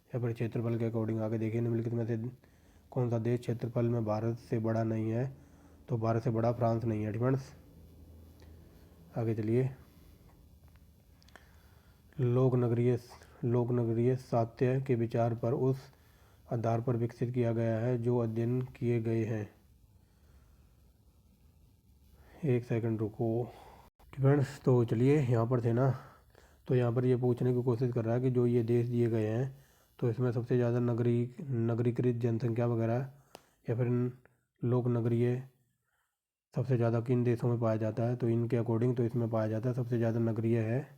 या फिर क्षेत्रफल के अकॉर्डिंग। आगे देखिए, निम्नलिखित में से कौन सा देश क्षेत्रफल में भारत से बड़ा नहीं है, तो भारत से बड़ा फ्रांस नहीं है, ठीक है। आगे चलिए, लोक नगरीय सात्य के विचार पर उस आधार पर विकसित किया गया है जो अध्ययन किए गए हैं। एक सेकंड रुको फ्रेंड्स। तो चलिए यहाँ पर थे ना, तो यहाँ पर ये पूछने की कोशिश कर रहा है कि जो ये देश दिए गए हैं तो इसमें सबसे ज़्यादा नगरीकृत जनसंख्या वगैरह या फिर लोक नगरीय सबसे ज़्यादा किन देशों में पाया जाता है, तो इनके अकॉर्डिंग तो इसमें पाया जाता है सबसे ज़्यादा नगरीय है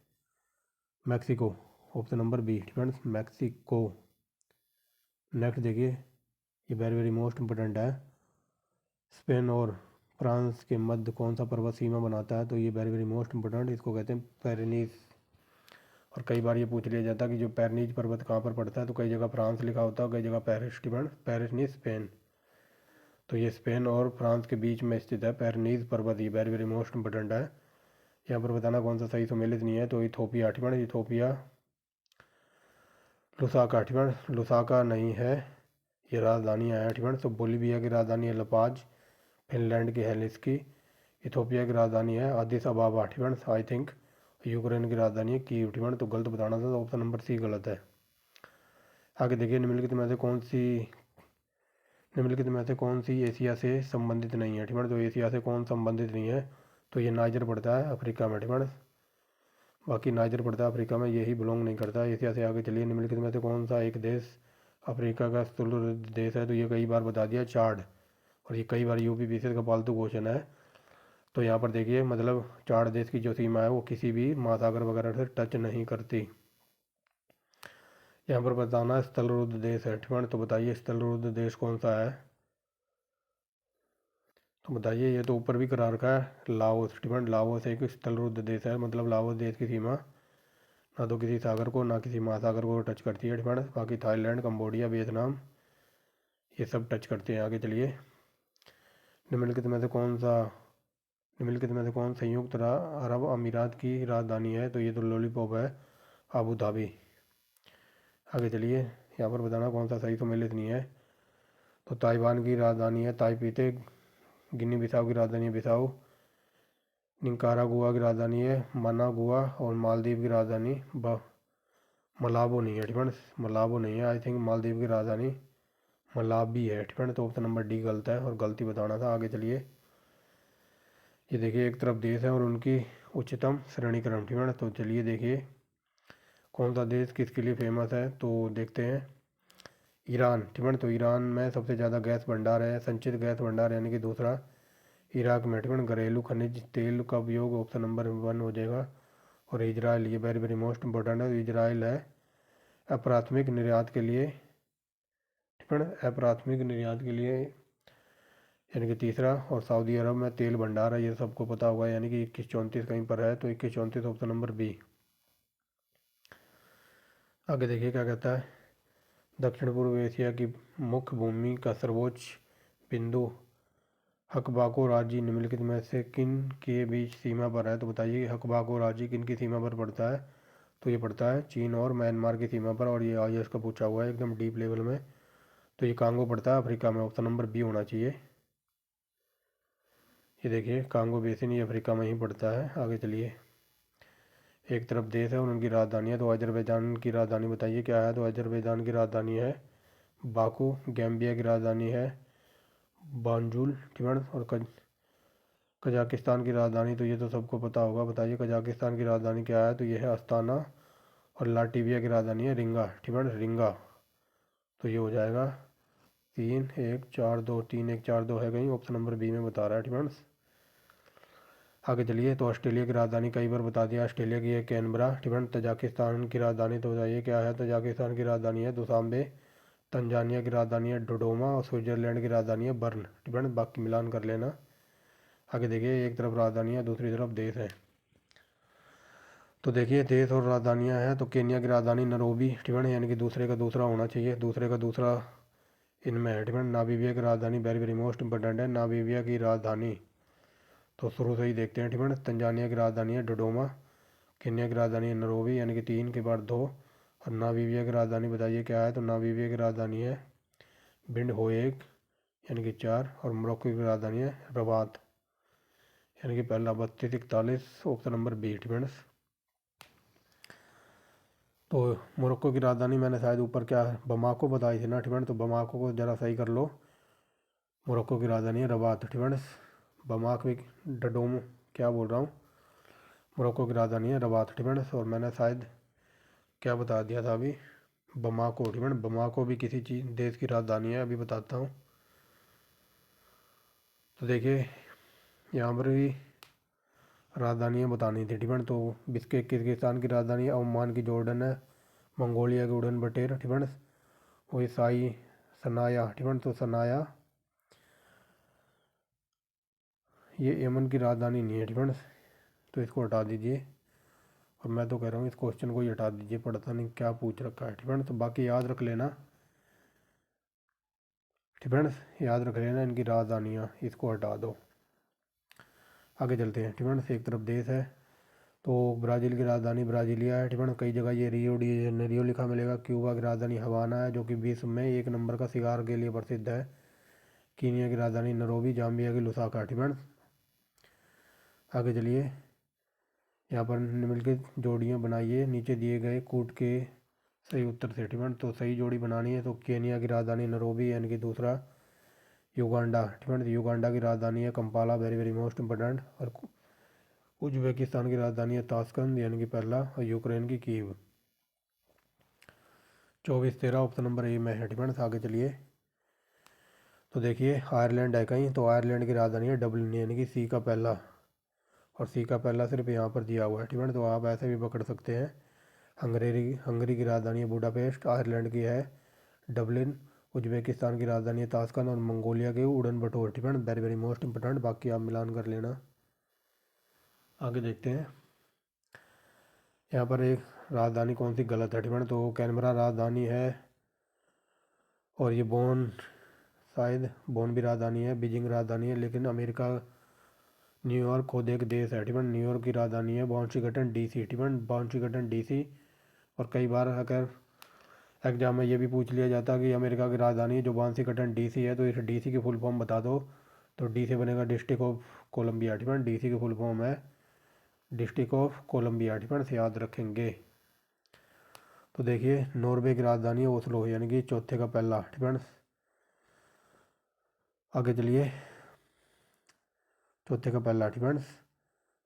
Mexico, option number B friends, Mexico. Next देखिए, ये वेरी वेरी मोस्ट इम्पोर्टेंट है। स्पेन और फ्रांस के मध्य कौन सा पर्वत सीमा बनाता है, तो ये वेरी वेरी मोस्ट इम्पोर्टेंट, इसको कहते हैं पेरिनीज। और कई बार ये पूछ लिया जाता है कि जो पेरिनीज पर्वत कहाँ पर पड़ता है, तो कई जगह फ्रांस लिखा होता है, कई जगह पेरिस, पेरिस नहीं स्पेन। तो ये स्पेन और फ्रांस के बीच में स्थित है पेरिनीज पर्वत, ये वेरी वेरी मोस्ट इम्पोर्टेंट है। यहाँ पर बताना कौन सा सही सम्मिलित नहीं है, तो इथोपिया इथोपिया। लुसाका लुसाका नहीं है, ये राजधानी है तो बोलीविया की राजधानी है लपाज, फिनलैंड की हेलिस्की, इथोपिया की राजधानी है आदिस अबाबा आई थिंक, यूक्रेन की राजधानी है कीव तो गलत बताना था, तो ऑप्शन नंबर सी गलत है। आगे देखिए, निम्नलिखित में से कौन सी एशिया से संबंधित नहीं है तो एशिया से कौन संबंधित नहीं है, तो ये नाइजर पड़ता है अफ्रीका में बाकी नाइजर पड़ता है अफ्रीका में, यही बिलोंग नहीं करता एशिया से। आगे चलिए, निम्नलिखित में से कौन सा एक देश अफ्रीका का स्थूल देश है, तो ये कई बार बता दिया चाड, और ये कई बार यूपीपीसी का पालतू क्वेश्चन है। तो यहाँ पर देखिए, मतलब चाड देश की जो सीमा है वो किसी भी महासागर वगैरह से टच नहीं करती। यहाँ पर बताना स्थलरुद्ध देश है तो बताइए स्थलरुद्ध देश कौन सा है, तो बताइए। ये तो ऊपर भी करा रखा है लाओस लाओस एक स्थलरुद्ध देश है, मतलब लाओस देश की सीमा ना तो किसी सागर को ना किसी महासागर को टच करती है बाकी थाईलैंड, कंबोडिया, वियतनाम ये सब टच करते हैं। आगे चलिए, निम्नलिखित में से कौन संयुक्त अरब अमीरात की राजधानी है, तो ये तो लॉलीपॉप है अबू धाबी। आगे चलिए, यहाँ पर बताना कौन सा सही सम्मिलित नहीं है, तो ताइवान की राजधानी है ताइपीते, गिनी बिसाऊ की राजधानी है बिसाऊ, निकारागुआ की राजधानी है मनागुआ, और मालदीव की राजधानी मलाबो नहीं है मलाबो नहीं है, आई थिंक मालदीव की राजधानी मलाबी है तो ऑप्शन नंबर डी गलत है और गलती बताना था। आगे चलिए, ये देखिए एक तरफ देश है और उनकी उच्चतम श्रेणीकरण तो चलिए देखिए कौन सा देश किसके लिए फेमस है, तो देखते हैं ईरान तो ईरान में सबसे ज़्यादा गैस भंडार है, संचित गैस भंडार, यानी कि दूसरा इराक में घरेलू खनिज तेल का उपयोग ऑप्शन नंबर 1 हो जाएगा। और इजराइल, ये वेरी वेरी मोस्ट इम्पोर्टेंट है, इजराइल है अप्राथमिक निर्यात के लिए यानी कि तीसरा। और सऊदी अरब में तेल भंडार है, ये सबको पता होगा, यानी कि 2134 कहीं पर है, तो 2134 ऑप्शन नंबर बी। आगे देखिए क्या कहता है, दक्षिण पूर्व एशिया की मुख्य भूमि का सर्वोच्च बिंदु हकबाको राज्य निम्नलिखित में से किन के बीच सीमा पर है, तो बताइए हकबाको राज्य किन की सीमा पर पड़ता है, तो ये पड़ता है चीन और म्यांमार की सीमा पर, और ये IAS का पूछा हुआ है एकदम डीप लेवल में, तो ये कांगो पड़ता है अफ्रीका में, ऑप्शन नंबर बी होना चाहिए। ये देखिए कांगो बेसिन ये अफ्रीका में ही पड़ता है। आगे चलिए, एक तरफ देश है और उनकी राजधानी है, तो अजरबैजान की राजधानी बताइए क्या है, तो अजरबैजान की राजधानी है बाकू, गैम्बिया की राजधानी है बांजुल और कजाकिस्तान की राजधानी, तो ये तो सबको पता होगा, बताइए कजाकिस्तान की राजधानी क्या है, तो ये है अस्ताना, और लाटविया की राजधानी है रिंगा। तो ये हो जाएगा 3-1-4-2 है कहीं, ऑप्शन नंबर बी में बता रहा है आगे चलिए, तो ऑस्ट्रेलिया की राजधानी कई बार बता दिया, ऑस्ट्रेलिया की है कैनबरा तजाकिस्तान की राजधानी तो बताइए क्या है, तजाकिस्तान की राजधानी है दुशांबे, तंजानिया की राजधानी है डोडोमा, और स्विट्जरलैंड की राजधानी है बर्न बाकी मिलान कर लेना। आगे देखिए, एक तरफ राजधानी है दूसरी तरफ देश है, तो देखिए देश और राजधानियाँ हैं, तो केन्या की राजधानी नैरोबी यानी कि दूसरे का दूसरा होना चाहिए, दूसरे का दूसरा इनमें है नामीबिया की राजधानी वेरी वेरी मोस्ट इंपॉर्टेंट है, नामीबिया की राजधानी तो शुरू से ही देखते हैं तंजानिया की राजधानी है डोडोमा, केन्या की राजधानी है नैरोबी यानी कि 3 के बाद 2, और नामीबिया की राजधानी बताइए क्या है, तो नामीबिया की राजधानी है बिंड होएग यानी कि 4, और मोरक्को की राजधानी है रबात यानी कि पहला 32-41 ऑप्शन नंबर बी तो मोरक्को की राजधानी मैंने शायद ऊपर क्या बमाको बताई थी ना ठीक है, तो बमाको को ज़रा सही कर लो। मोरक्को की राजधानी है रबात ठीक है, बमाक भी डडोम क्या बोल रहा हूँ, मोरक्को की राजधानी है रबात ठीक है। और मैंने शायद क्या बता दिया था अभी, बमाको ठीक है, बमाको भी किसी चीज़ देश की राजधानी है, अभी बताता हूँ। तो देखिए यहाँ पर भी राजधानियाँ बतानी थी ठीक है, तो बिस्केक किर्गिस्तान की राजधानी है, ओमान की जॉर्डन है, मंगोलिया की उड़न बटेर ठीक है, वही साई सनाया ठीक है, तो सनाया ये यमन की राजधानी नहीं है ठीक है, तो इसको हटा दीजिए। और मैं तो कह रहा हूँ इस क्वेश्चन को ही हटा दीजिए, पता नहीं क्या पूछ रखा है ठीक है, तो बाकी याद रख लेना ठीक है, याद रख लेना इनकी राजधानियाँ, इसको हटा दो। आगे चलते हैं ठीक है, एक तरफ देश है तो ब्राज़ील की राजधानी ब्राज़ीलिया है ठीक है, कई जगह ये रियो डी जेनेरियो लिखा मिलेगा। क्यूबा की राजधानी हवाना है जो कि विश्व में एक नंबर का सिगार के लिए प्रसिद्ध है। कीनिया की राजधानी नैरोबी, जाम्बिया की लुसाका ठीक है। आगे चलिए, यहाँ पर निम्नलिखित जोड़ियाँ बनाइए नीचे दिए गए कूट के सही उत्तर से ठीक है, तो सही जोड़ी बनानी है तो केनिया की राजधानी नैरोबी यानी कि दूसरा। युगांडा ठीक है, युगांडा की राजधानी है Kampala, very very most important. और उज्बेकिस्तान की राजधानी है ताशकंद यानी कि पहला। और यूक्रेन की कीव। 24-13 ऑप्शन नंबर ए में है ठीक है। आगे चलिए, तो देखिए आयरलैंड है कहीं, तो आयरलैंड की राजधानी है डबलिन यानी कि सी का पहला। और सी का पहला सिर्फ यहाँ पर दिया हुआ है ठीक है, तो आप ऐसे भी पकड़ सकते हैं। हंगरी की राजधानी है बुडापेस्ट, आयरलैंड की है डबलिन। उज्बेकिस्तान की राजधानी है ताशकंद और मंगोलिया के उड़न बटोर ठीक है, वेरी वेरी मोस्ट इंपॉर्टेंट, बाकी आप मिलान कर लेना। आगे देखते हैं, यहाँ पर एक राजधानी कौन सी गलत है ठीक है, तो कैनबरा राजधानी है। और ये बोन, शायद बोन भी राजधानी है, बीजिंग राजधानी है, लेकिन अमेरिका न्यूयॉर्क खुद एक देश है ठीक है। न्यूयॉर्क की राजधानी है वाशिंगटन डीसी ठीक है, वाशिंगटन डीसी। और कई बार अगर एग्जाम में ये भी पूछ लिया जाता कि अमेरिका की राजधानी जो वाशिंगटन डीसी है तो इस डीसी की फुल फॉर्म बता दो, तो डी से बनेगा डिस्ट्रिक्ट ऑफ कोलंबिया ठीक है, डीसी की फुल फॉर्म है डिस्ट्रिक्ट ऑफ कोलंबिया ठीक है, याद रखेंगे। तो देखिए नॉर्वे की राजधानी है ओस्लो यानी कि चौथे का पहला ठीक है। आगे चलिए, चौथे का पहला ठीक है।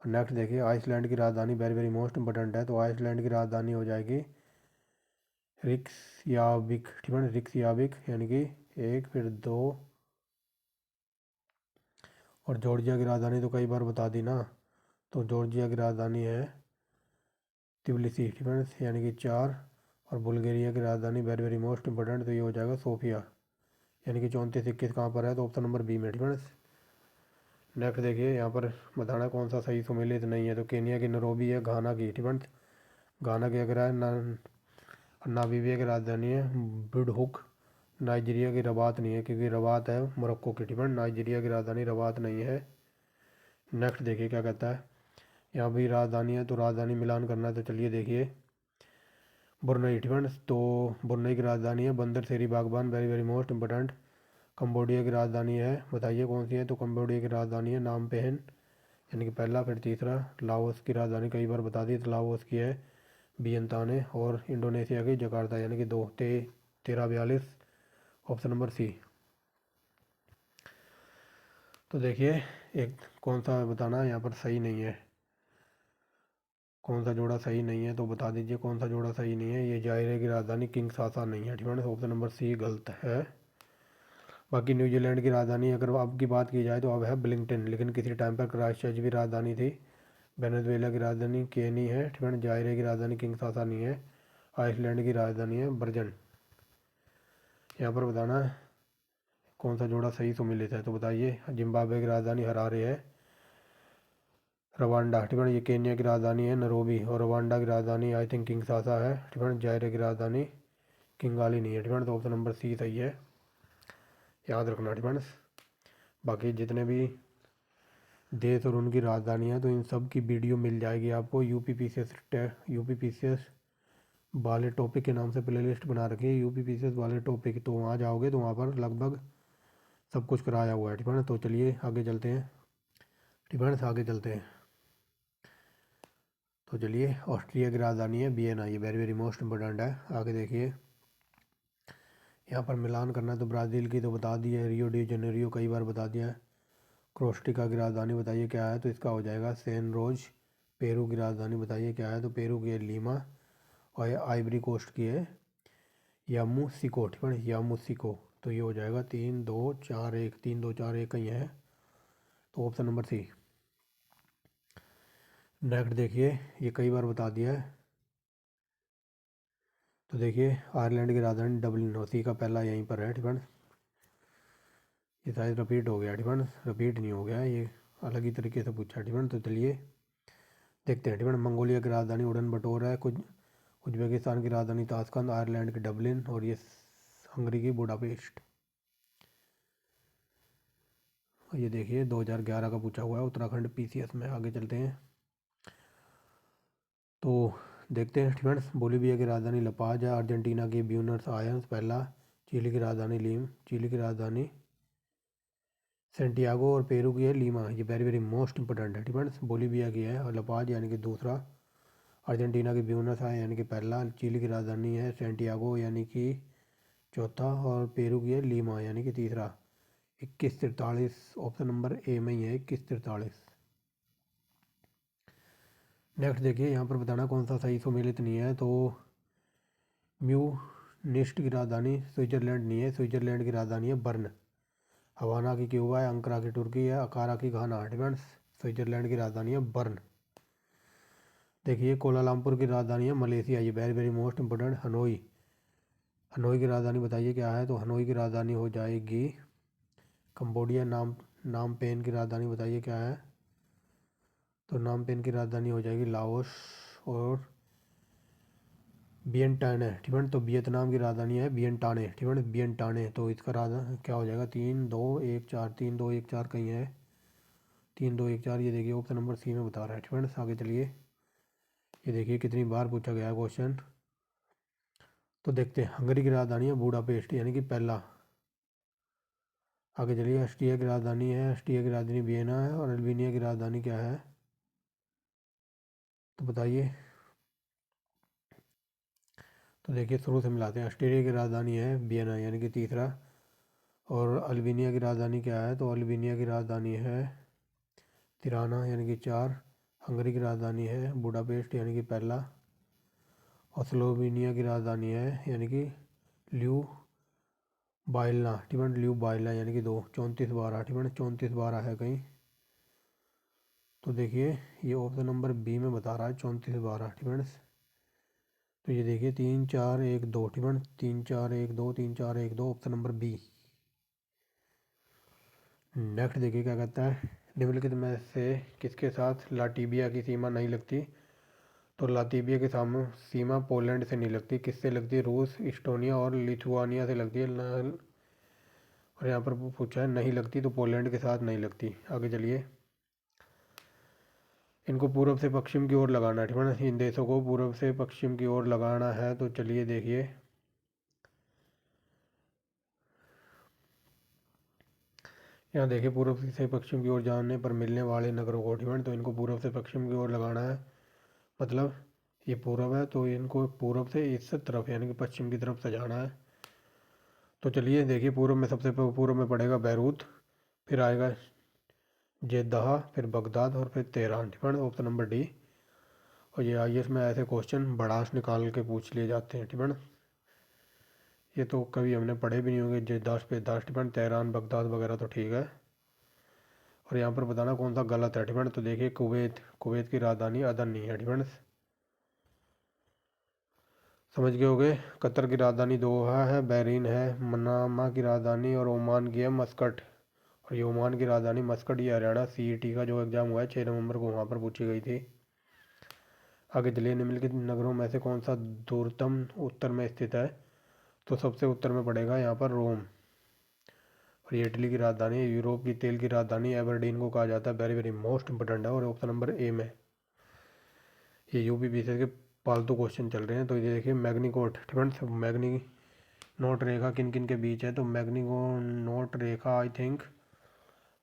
नेक्स्ट देखिए, आइसलैंड की राजधानी वेरी वेरी मोस्ट इंपॉर्टेंट है, तो आइसलैंड की राजधानी हो जाएगी रिक्सयाविक ठीक है, रिक्सयाविक यानी कि एक फिर दो। और जॉर्जिया की राजधानी तो कई बार बता दी ना, तो जॉर्जिया की राजधानी है त्बिलिसी ठीक है, यानी कि चार। और बुल्गारिया की राजधानी वेरी वेरी मोस्ट इंपॉर्टेंट, तो ये हो जाएगा सोफिया यानी कि 34-21 कहाँ पर है, तो ऑप्शन नंबर बी में ठीक है। नेक्स्ट देखिए, यहाँ पर बताना कौन सा सही सुमेलित नहीं है, तो केनिया की नैरोबी है, घाना की ठीक है, घाना की अगर है नामीबिया की राजधानी है विंडहुक। नाइजीरिया की रबात नहीं है क्योंकि रबात है मोरक्को की ठीक है, नाइजीरिया की राजधानी रबात नहीं है। नेक्स्ट देखिए क्या कहता है, यहाँ भी राजधानी है तो राजधानी मिलान करना है, तो चलिए देखिए ब्रुनई ठीक है, तो ब्रुनई की राजधानी है बंदर सेरी बागबान, very very most important. Cambodia की राजधानी है, बताइए कौन सी है, तो कंबोडिया की राजधानी है नाम पेहन यानी कि पहला। फिर तीसरा लाओस की राजधानी कई बार बता दी, तो लाओस की है वियंताने। और इंडोनेशिया की जकार्ता यानी कि 1342 ऑप्शन नंबर सी। तो देखिए एक कौन सा बताना है यहाँ पर सही नहीं है, कौन सा जोड़ा सही नहीं है, तो बता दीजिए कौन सा जोड़ा सही नहीं है। ये जायरे की राजधानी किंगशासा नहीं है ठीक है, ऑप्शन नंबर सी गलत है। बाकी न्यूजीलैंड की राजधानी अगर अब की बात की जाए तो अब है ब्लिंगटन, लेकिन किसी टाइम पर क्राइस्टचर्च भी राजधानी थी। वेनेजुएला की राजधानी केनी है ठीक है, जायरे की राजधानी किंगशासा नहीं है। आइसलैंड की राजधानी है बर्जन। यहाँ पर बताना है कौन सा जोड़ा सही सुमेलित है, तो बताइए। जिम्बाब्वे की राजधानी हरारे है। रवांडा ठीक है, ये केन्या की राजधानी है नैरोबी। और रवांडा की राजधानी आई थिंक किंगशासा है ठीक है, जायरे की राजधानी किंगाली नहीं है ठीक है, तो ऑप्शन नंबर सी सही है, याद रखना ठीक है। बाकी जितने भी देश और उनकी राजधानियाँ, तो इन सब की वीडियो मिल जाएगी आपको। यूपी पीसीएस वाले टॉपिक के नाम से प्लेलिस्ट बना रखी है, यूपी पीसीएस वाले टॉपिक, तो वहाँ जाओगे तो वहाँ पर लगभग सब कुछ कराया हुआ है ठीक है ना। तो चलिए आगे चलते हैं ठीक है, आगे चलते हैं। तो चलिए, ऑस्ट्रिया की राजधानी है वियना, ये वेरी वेरी मोस्ट इम्पोर्टेंट है। आगे देखिए, यहाँ पर मिलान करना है तो ब्राज़ील की तो बता दी है, रियो डी जनेरियो कई बार बता दिया है। कोस्टिका की राजधानी बताइए क्या है, तो इसका हो जाएगा सैन रोज। पेरू की राजधानी बताइए क्या है, तो पेरू की है लीमा, और ये आइवरी कोस्ट की है यामूसिको, ठीक है, यामूसिको। तो ये हो जाएगा 3-2-4-1, 3-2-4-1 कहीं है, तो ऑप्शन नंबर सी। नेक्स्ट देखिए, ये कई बार बता दिया है, तो देखिए आयरलैंड की राजधानी डबलिन, और सी का पहला यहीं पर है, ठीक है। ये शायद रिपीट हो गया, ठीक है, रिपीट नहीं हो गया, ये अलग ही तरीके से पूछा, ठीक है। तो चलिए देखते हैं, ठीक है। मंगोलिया की राजधानी उड़न बटोर है, कुछ उज्बेकिस्तान की राजधानी ताशकंद, आयरलैंड की डबलिन, और ये हंगरी की बुडापेस्ट। ये देखिए 2011 का पूछा हुआ है उत्तराखंड पीसीएस में। आगे चलते हैं तो देखते हैं, ठीक है। बोलीविया की राजधानी लपाज है, अर्जेंटीना की ब्यूनस आयर्स पहला, चिली की राजधानी लीम, चिली की राजधानी सेंटियागो, और पेरू की है लीमा, ये वेरी वेरी मोस्ट इंपॉर्टेंट है, ठीक है। बोलीविया की है और लपाज यानी कि दूसरा, अर्जेंटीना की ब्यूनस है यानी कि पहला, चिली की राजधानी है सेंटियागो यानी कि चौथा, और पेरू की है लीमा यानी कि तीसरा। 2143 ऑप्शन नंबर ए में ही है, 2143। नेक्स्ट देखिए, यहाँ पर बताना कौन सा सही सुमेलित नहीं है, तो म्यूनिस्ट की राजधानी स्विट्जरलैंड नहीं है, स्विट्जरलैंड की राजधानी है बर्न। हवाना की क्यूबा है, अंकारा की तुर्की है, अकारा की घाना, डिफेंस। स्विट्जरलैंड की राजधानी है बर्न। देखिए कोलालमपुर की राजधानी है मलेशिया, ये very very most important. Hanoi, Hanoi की राजधानी बताइए क्या है, तो हनोई की राजधानी हो जाएगी कंबोडिया। नाम पेन की राजधानी बताइए क्या है, तो नाम पेन की राजधानी हो जाएगी लाओस, और वियंटाने, ठीक है। तो वियतनाम की राजधानी है वियंटाने, ठीक है, वियंटाने। तो इसका राजधानी क्या हो जाएगा, 3-2-1-4, 3-2-1-4 कहीं है, 3-2-1-4, ये देखिए ऑप्शन नंबर सी में बता रहा है, ठीक है। आगे चलिए, ये देखिए कितनी बार पूछा गया है क्वेश्चन, तो देखते हैं। हंगरी की राजधानी है बूडापेस्ट यानी कि पहला। आगे चलिए, ऑस्ट्रिया की राजधानी है, ऑस्ट्रिया की राजधानी वियना है, और अल्बानिया की राजधानी क्या है, तो बताइए। तो देखिए शुरू से मिलाते हैं, ऑस्ट्रिया की राजधानी है वियना यानी कि तीसरा, और अल्बानिया की राजधानी क्या है, तो अल्बानिया की राजधानी है तिराना यानी कि चार, हंगरी की राजधानी है बुडापेस्ट यानी कि पहला, और स्लोवेनिया की राजधानी है यानी कि ल्यू बाइलना, ठीक है, ल्यू बाइलना यानी कि 2, 34-12, ठीक है, 34-12 है कहीं। तो देखिए ये ऑप्शन नंबर बी में बता रहा है 34-12, ठीक है। तो ये देखिए 3-4-1-2, ठीक है, 3-4-1-2, 3-4-1-2, ऑप्शन नंबर बी। नेक्स्ट देखिए क्या कहता है, निम्नलिखित में से किसके साथ लाटीबिया की सीमा नहीं लगती, तो लातीबिया की सीमा पोलैंड से नहीं लगती, किससे लगती है, रूस, इस्टोनिया और लिथुआनिया से लगती है। और यहाँ पर पूछा है नहीं लगती, तो पोलैंड के साथ नहीं लगती। आगे चलिए, इनको पूर्व से पश्चिम की ओर लगाना है, ठीक है ना, इन देशों को पूर्व से पश्चिम की ओर लगाना है। तो चलिए देखिए, यहाँ देखिए पूर्व से पश्चिम की ओर जाने पर मिलने वाले नगरों को, ठीक है, तो इनको पूर्व से पश्चिम की ओर लगाना है, मतलब ये पूर्व है तो इनको पूर्व से इस तरफ यानी कि पश्चिम की तरफ सजाना है। तो चलिए देखिए, पूर्व में सबसे पूर्व में पड़ेगा बैरूत, फिर आएगा जेद्दाह, फिर बगदाद, और फिर तेहरान, ठीक है, ऑप्शन नंबर डी। और ये आईएएस में ऐसे क्वेश्चन बढ़ास निकाल के पूछ लिए जाते हैं, ठीक है। ये तो कभी हमने पढ़े भी नहीं होंगे, जेद्दाह पे दाश, ठीक है, तेहरान बगदाद वगैरह तो ठीक है। और यहाँ पर बताना कौन सा गलत है, ठीक है। तो देखिए कुवैत, कुवैत की राजधानी अदन नहीं है, ठीक है, समझ गए होगे। कतर की राजधानी दोहा है, बहरीन है मनामा की राजधानी, और ओमान की है मस्कट, और ये ओमान की राजधानी मस्कट, ये हरियाणा सीईटी का जो एग्ज़ाम हुआ है 6 नवंबर को, वहाँ पर पूछी गई थी। आगे चलिए, निम्नलिखित नगरों में से कौन सा दूरतम उत्तर में स्थित है, तो सबसे उत्तर में पड़ेगा यहाँ पर रोम, और ये इटली की राजधानी है। यूरोप की तेल की राजधानी एबरडीन को कहा जाता है, वेरी वेरी मोस्ट इंपोर्टेंट है, और ऑप्शन नंबर ए में। ये यूपी पीछे के फालतू क्वेश्चन चल रहे हैं। तो ये देखिए मैग्नीकोट, ठीक है, मैग्नी नोट रेखा किन किन के बीच है, तो मैग्नीको नोट रेखा I think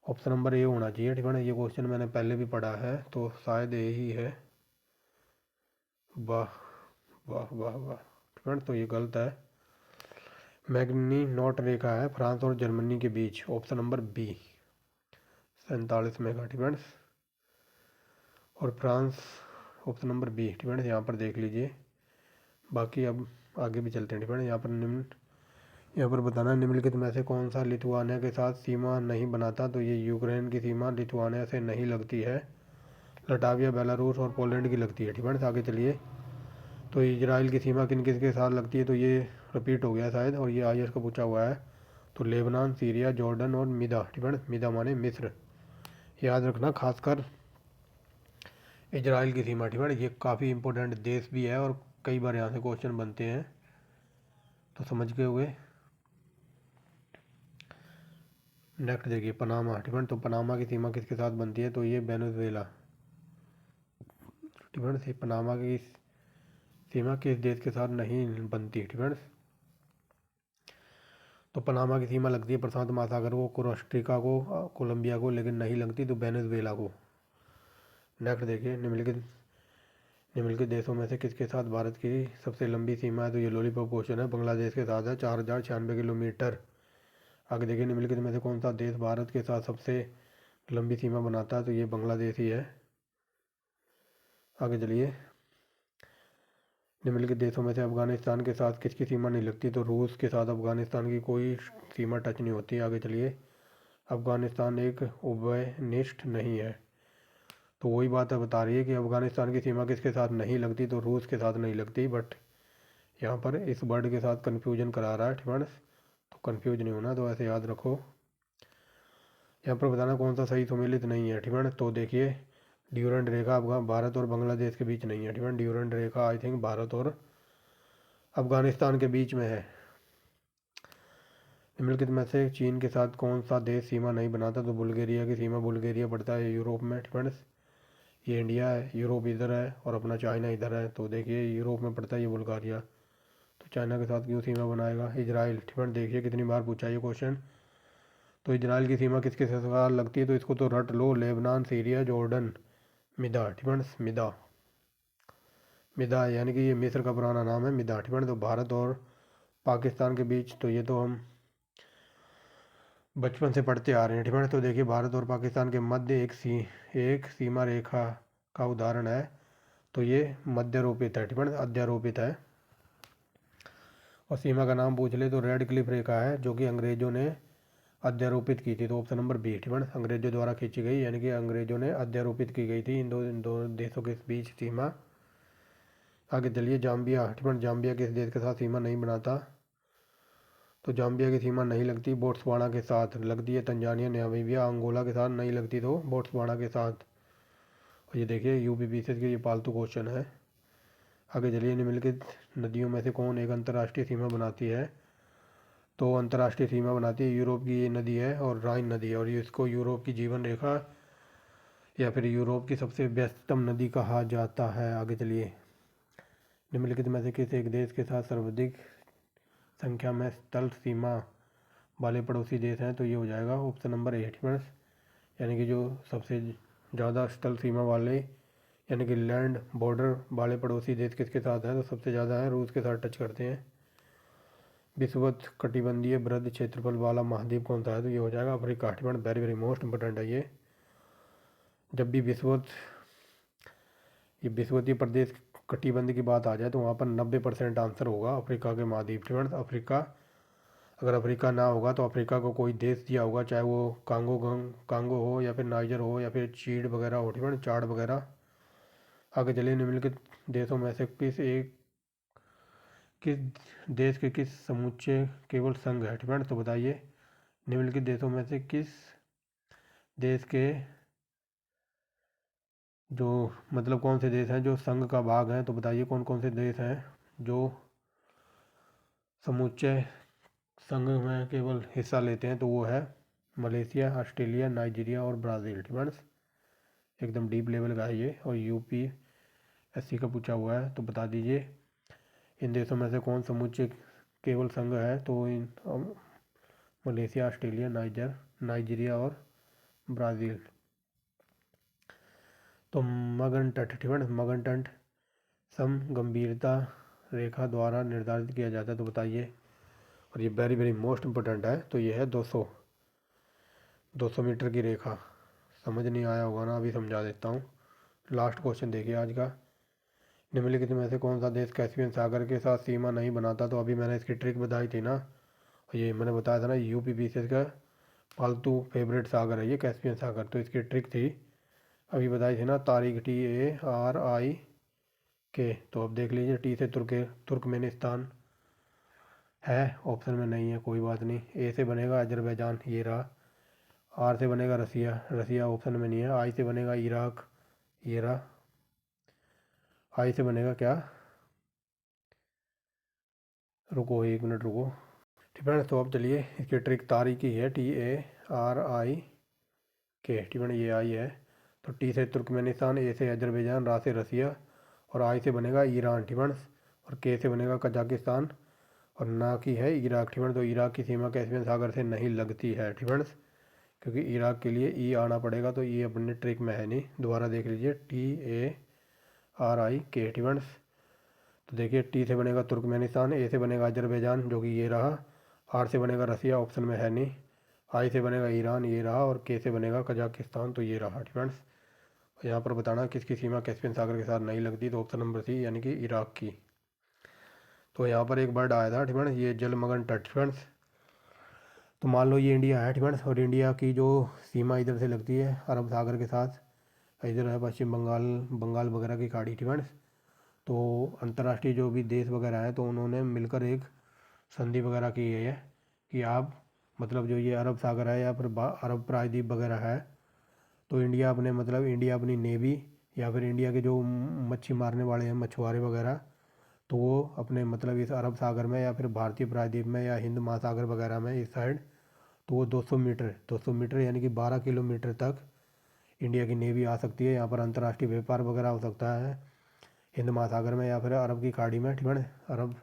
option number A होना चाहिए, ठीक है ना। ये क्वेश्चन मैंने पहले भी पढ़ा है तो शायद ए ही है। वाह वाह वाह वाह फ्रेंड, तो ये गलत है। मैग्नीनॉट रेखा है फ्रांस और जर्मनी के बीच, option number B 47 mega friends. और France option number B friends, यहाँ पर देख लीजिए। बाकी अब आगे भी चलते हैं फ्रेंड्स। यहाँ पर बताना निम्नलिखित में से कौन सा लिथुआनिया के साथ सीमा नहीं बनाता, तो ये यूक्रेन की सीमा लिथुआनिया से नहीं लगती है, लटाविया, बेलारूस और पोलैंड की लगती है। ठीक है, आगे चलिए। तो इजराइल की सीमा किन किस के साथ लगती है, तो ये रिपीट हो गया शायद, और ये IAS का पूछा हुआ है। तो लेबनान, सीरिया, जॉर्डन और मिदा। ठीक है, मिदा माने मिस्र, याद रखना खासकर इजराइल की सीमा। ठीक है, ये काफ़ी इंपॉर्टेंट देश भी है और कई बार यहाँ से क्वेश्चन बनते हैं, तो समझ गए हुए। नेक्स्ट देखिए पनामा। ठीक है, तो पनामा की सीमा किसके साथ बनती है, तो ये वेनेजुएला। ठीक है, पनामा की सीमा किस देश के साथ नहीं बनती। ठीक है, तो पनामा की सीमा लगती है प्रशांत महासागर को, कोस्टारिका को, कोलंबिया को, लेकिन नहीं लगती तो वेनेजुएला को। नेक्स्ट देखिए निम्नलिखित देशों में से किसके साथ भारत की सबसे लंबी सीमा है, तो ये लॉलीपॉप क्वेश्चन है। बांग्लादेश के साथ है 4096 किलोमीटर। आगे देखिए निम्नलिखित में से कौन सा देश भारत के साथ सबसे लंबी सीमा बनाता है, तो ये बांग्लादेश ही है। आगे चलिए। निम्नलिखित देशों में से अफगानिस्तान के साथ किसकी सीमा नहीं लगती, तो रूस के साथ अफगानिस्तान की कोई सीमा टच नहीं होती। आगे चलिए। अफगानिस्तान एक उभयनिष्ठ नहीं है, तो वही बात है, बता रही है कि अफगानिस्तान की सीमा किसके साथ नहीं लगती, तो रूस के साथ नहीं लगती। बट यहाँ पर इस वर्ड के साथ कन्फ्यूजन करा रहा है फ्रेंड्स, तो कन्फ्यूज नहीं होना, तो ऐसे याद रखो। यहाँ पर बताना कौन सा सही सम्मिलित नहीं है। ठीक है, तो देखिए ड्यूरेंट रेखा भारत और बांग्लादेश के बीच नहीं है। ठीक है, ड्यूरेंट रेखा आई थिंक भारत और अफगानिस्तान के बीच में है। निम्नलिखित में से चीन के साथ कौन सा देश सीमा नहीं बनाता, तो बुल्गारिया की सीमा, बुल्गारिया पड़ता है यूरोप में। फ्रेंड्स, ये इंडिया है, यूरोप इधर है और अपना चाइना इधर है, तो देखिए यूरोप में पड़ता है ये बुल्गारिया, तो चाइना के साथ क्यों सीमा बनाएगा। इजराइल। फ्रेंड देखिए कितनी बार पूछा ये क्वेश्चन। तो इजराइल की सीमा किसके साथ लगती है, तो इसको तो रट लो, लेबनान, सीरिया, जॉर्डन, मिदा। फ्रेंड्स मिदा, मिदा यानी कि ये मिस्र का पुराना नाम है मिदा। फ्रेंड, तो भारत और पाकिस्तान के बीच, तो ये तो हम बचपन से पढ़ते आ रहे हैं। ठीक है, तो देखिए भारत और पाकिस्तान के मध्य एक सीमा रेखा का उदाहरण है, तो ये मध्यारोपित है। ठीक है, अध्यारोपित है। और सीमा का नाम पूछ ले तो रेड क्लिफ रेखा है, जो कि अंग्रेजों ने अध्यारोपित की थी, तो ऑप्शन नंबर बी। ठीक है, अंग्रेजों द्वारा खींची गई, यानी कि अंग्रेजों ने अध्यारोपित की गई थी इन दो देशों के बीच सीमा। आगे चलिए जाम्बिया। ठीक है, जाम्बिया किस देश के साथ सीमा नहीं बनाता, तो जाम्बिया की सीमा नहीं लगती बोट्सवाना के साथ, लगती है तंजानिया, नामीबिया, अंगोला के साथ नहीं लगती, तो बोट्सवाना के साथ। और ये देखिए UPPSC के ये पालतू क्वेश्चन है। आगे चलिए निम्नलिखित नदियों में से कौन एक अंतर्राष्ट्रीय सीमा बनाती है, तो अंतर्राष्ट्रीय सीमा बनाती है यूरोप की ये नदी है, और राइन नदी है, और इसको यूरोप की जीवन रेखा या फिर यूरोप की सबसे व्यस्तम नदी कहा जाता है। आगे चलिए। निम्नलिखित में से किस एक देश के साथ सर्वाधिक संख्या में स्थल सीमा वाले पड़ोसी देश हैं, तो ये हो जाएगा ऑप्शन नंबर 8 फ्रेंड्स, यानी कि जो सबसे ज़्यादा स्थल सीमा वाले यानी कि लैंड बॉर्डर वाले पड़ोसी देश किसके साथ हैं, तो सबसे ज़्यादा है रूस के साथ टच करते हैं। विषुवत कटिबंधीय वृहद क्षेत्रफल वाला महाद्वीप कौन सा है, तो ये हो जाएगा Africa. Very very most important है ये। जब भी विषुवतीय प्रदेश कटिबंध की बात आ जाए, तो वहाँ पर 90% आंसर होगा अफ्रीका के महाद्वीप। फ्रेंड्स अफ्रीका, अगर अफ्रीका ना होगा तो अफ्रीका को कोई देश दिया होगा, चाहे वो कांगो हो या फिर नाइजर हो या फिर चीड़ वगैरह हो, ठीक है, चाड वगैरह। आगे चलिए। निम्नलिखित देशों में से किस देश के किस समुच्चय केवल संघ है, ठीक है, तो बताइए निम्नलिखित देशों में से किस देश के जो मतलब कौन से देश हैं जो संघ का भाग हैं, तो बताइए कौन कौन से देश हैं जो समुच्चय संघ में केवल हिस्सा लेते हैं, तो वो है मलेशिया, ऑस्ट्रेलिया, नाइजीरिया और ब्राज़ील। ठीक है, एकदम डीप लेवल का है ये, और UPSC का पूछा हुआ है, तो बता दीजिए इन देशों में से कौन समुच्चय केवल संघ है, तो मलेशिया, ऑस्ट्रेलिया, नाइजीरिया और ब्राज़ील। तो मगन तट, ठीक है, मगन तट समगंभीरता रेखा द्वारा निर्धारित किया जाता है, तो बताइए। और ये वेरी वेरी मोस्ट इम्पोर्टेंट है, तो ये है 200 मीटर की रेखा। समझ नहीं आया होगा ना, अभी समझा देता हूँ। लास्ट क्वेश्चन देखिए आज का। निम्नलिखित में से कौन सा देश कैस्पियन सागर के साथ सीमा नहीं बनाता? तो अभी मैंने इसकी ट्रिक बताई थी ना, ये मैंने बताया था ना, यूपीपीसीएस का फालतू फेवरेट सागर है ये कैस्पियन सागर, तो इसकी ट्रिक थी अभी बताई थी ना, तारिक TARIK। तो अब देख लीजिए, टी से तुर्कमेनिस्तान है, ऑप्शन में नहीं है, कोई बात नहीं। ए से बनेगा अजरबैजान, ये रहा। आर से बनेगा रसिया, रसिया ऑप्शन में नहीं है। आई से बनेगा इराक, ये रहा। आई से बनेगा क्या, रुको 1 मिनट रुको। ठीक है, तो अब चलिए इसकी ट्रिक तारीख ही है, TARIK। ठीक है, ये आई है। तो टी से तुर्कमेनिस्तान, ए से अजरबैजान, रा से रसिया, और आई से बनेगा ईरान। ठीक है, और के से बनेगा कजाकिस्तान, और ना की है इराक। ठीक है, तो इराक की सीमा कैस्पियन सागर से नहीं लगती है। ठीक है, क्योंकि इराक के लिए ई आना पड़ेगा, तो ये अपने ट्रिक में है नहीं। दोबारा देख लीजिए, TARIK। ठीक है, तो देखिए टी से बनेगा तुर्कमेनिस्तान, ए से बनेगा अजरबैजान जो कि ये रहा, आर से बनेगा रसिया, ऑप्शन में है नहीं, आई से बनेगा ईरान, ये रहा, और के से बनेगा कजाकिस्तान, तो ये रहा। ठीक है, यहाँ पर बताना किसकी सीमा कैस्पियन सागर के साथ नहीं लगती, तो ऑप्शन नंबर सी यानी कि इराक की। तो यहाँ पर एक वर्ड आया था, ठीक है, ये जलमग्न तट। ठीक है, तो मान लो ये इंडिया है। ठीक है, और इंडिया की जो सीमा इधर से लगती है अरब सागर के साथ, इधर है पश्चिम बंगाल, बंगाल वगैरह की खाड़ी। ठीक है, तो अंतर्राष्ट्रीय जो भी देश वगैरह हैं, तो उन्होंने मिलकर एक संधि वगैरह की है कि आप मतलब जो ये अरब सागर है या फिर अरब प्रायद्वीप वगैरह है, तो इंडिया अपने मतलब इंडिया अपनी नेवी या फिर इंडिया के जो मच्छी मारने वाले हैं मछुआरे वगैरह, तो वो अपने मतलब इस अरब सागर में या फिर भारतीय प्रायद्वीप में या हिंद महासागर वगैरह में इस साइड, तो वो 200 मीटर यानी कि 12 किलोमीटर तक इंडिया की नेवी आ सकती है। यहाँ पर अंतर्राष्ट्रीय व्यापार वगैरह हो सकता है हिंद महासागर में या फिर अरब की खाड़ी में। ठीक है, अरब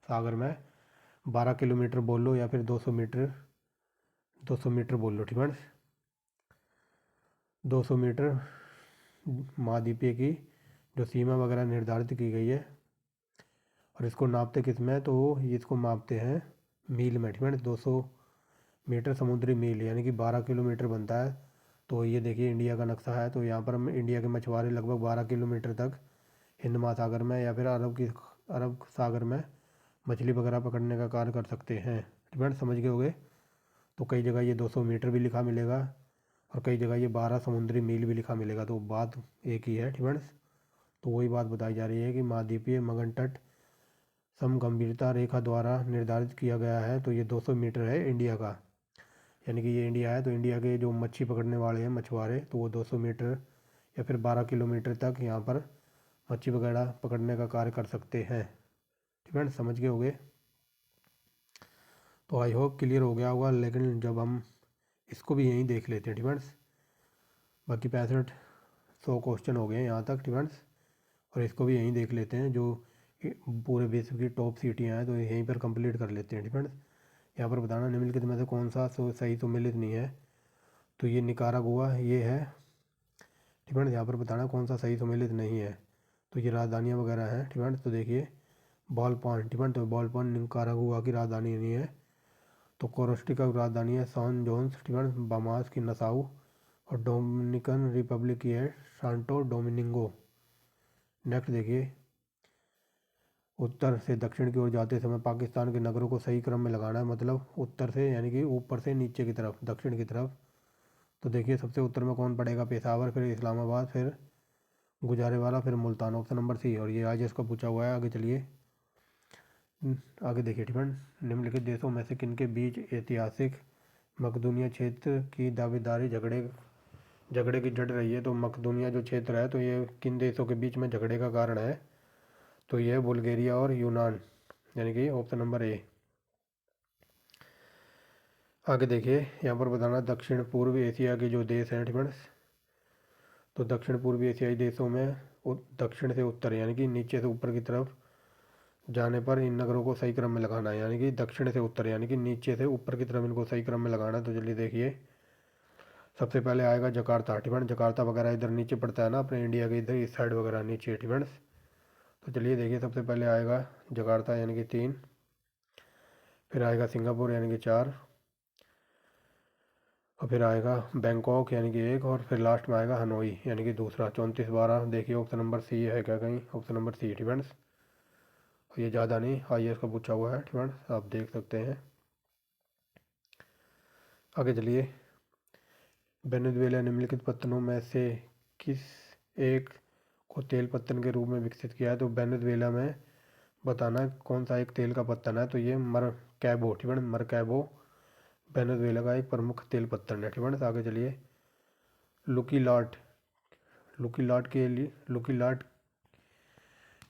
सागर में 12 किलोमीटर बोल लो या फिर 200 मीटर, 200 मीटर बोल लो। ठीक है, 200 मीटर महाद्वीपीय की जो सीमा वगैरह निर्धारित की गई है, और इसको नापते किस में, तो इसको मापते हैं मील में। ठीक है, 200 मीटर समुद्री मील यानी कि 12 किलोमीटर बनता है। तो ये देखिए इंडिया का नक्शा है, तो यहाँ पर हम इंडिया के मछुआरे लगभग 12 किलोमीटर तक हिंद महासागर में या फिर अरब सागर में मछली वगैरह पकड़ने का कार्य कर सकते हैं। ठीक है, समझ गए होगे। तो कई जगह ये 200 मीटर भी लिखा मिलेगा और कई जगह ये 12 समुद्री मील भी लिखा मिलेगा, तो बात एक ही है। ठीक है, तो वही बात बताई जा रही है कि महाद्वीपीय मगन तट समगंभीरता रेखा द्वारा निर्धारित किया गया है, तो ये 200 मीटर है इंडिया का, यानी कि ये इंडिया है, तो इंडिया के जो मच्छी पकड़ने वाले हैं मछुआरे, तो वो 200 मीटर या फिर 12 किलोमीटर तक यहाँ पर मच्छी वगैरह पकड़ने का कार्य कर सकते हैं। ठीक है, समझ गए होगे। तो आई होप क्लियर हो गया होगा, लेकिन जब हम इसको भी यहीं देख लेते हैं। ठीक है, बाकी 65-100 क्वेश्चन हो गए यहाँ तक। ठीक है, और इसको भी यहीं देख लेते हैं, जो पूरे विश्व की टॉप सिटियाँ हैं, तो यहीं पर कंप्लीट कर लेते हैं। ठीक है, यहाँ पर बताना निम्नलिखित में से कौन सा सही सम्मिलित नहीं है, तो ये निकारागुआ ये है। ठीक है, यहाँ पर बताना कौन सा सही सम्मिलित नहीं है, तो ये राजधानियाँ वगैरह हैं। ठीक है, तो देखिए बॉलपॉन। ठीक है, तो बॉलपॉन निकारागुआ की राजधानी नहीं है। तो कोस्टारिका की राजधानी है सैन जोस। ठीक है, बामास की नसाउ, और डोमिनिकन रिपब्लिक की है सांटो डोमिनिगो। नेक्स्ट देखिए, उत्तर से दक्षिण की ओर जाते समय पाकिस्तान के नगरों को सही क्रम में लगाना है, मतलब उत्तर से यानी कि ऊपर से नीचे की तरफ, दक्षिण की तरफ। तो देखिए सबसे उत्तर में कौन पड़ेगा, पेशावर, फिर इस्लामाबाद, फिर गुजारेवाला, फिर मुल्तान, ऑप्शन नंबर सी। और ये आज इसका पूछा हुआ है। आगे चलिए आगे देखिए। ठीक है, निम्नलिखित देशों में से किन के बीच ऐतिहासिक मकदूनिया क्षेत्र की दावेदारी झगड़े की जड़ रही है? तो मकदूनिया जो क्षेत्र है, तो ये किन देशों के बीच में झगड़े का कारण है? तो ये है बुल्गारिया और यूनान, यानी कि ऑप्शन नंबर ए। आगे देखिए यहाँ पर बताना दक्षिण पूर्व एशिया के जो देश हैं। ठीक है, तो दक्षिण पूर्वी एशियाई देशों में दक्षिण से उत्तर यानी कि नीचे से ऊपर की तरफ जाने पर इन नगरों को सही क्रम में लगाना है, यानी कि दक्षिण से उत्तर यानी कि नीचे से ऊपर की तरफ इनको सही क्रम में लगाना है। तो जल्दी देखिए, सबसे पहले आएगा जकार्ता। ठीक है, जकार्ता वगैरह इधर नीचे पड़ता है ना अपने इंडिया के, इधर इस साइड वगैरह नीचे। ठीक है, तो चलिए देखिए, सबसे पहले आएगा जकार्ता यानी कि 3, फिर आएगा सिंगापुर यानी कि 4, और फिर आएगा बैंकॉक यानी कि 1, और फिर लास्ट में आएगा हनोई यानी कि दूसरा। 34-12 देखिए ऑप्शन नंबर सी है क्या कहीं? Option number C friends. और ये ज़्यादा नहीं, IAS का पूछा हुआ है फ्रेंड्स, आप देख सकते हैं। आगे चलिए, वेनेजुएला निम्नलिखित पत्तनों में से किस एक को तेल पत्तन के रूप में विकसित किया है? तो वेनेजुएला में बताना कौन सा एक तेल का पत्तन है? तो ये मरकैबो फ्रेंड्स, मरकैबो वेनेजुएला का एक प्रमुख तेल पत्तन है फ्रेंड्स। आगे चलिए, लुकी लाट लुकी लाट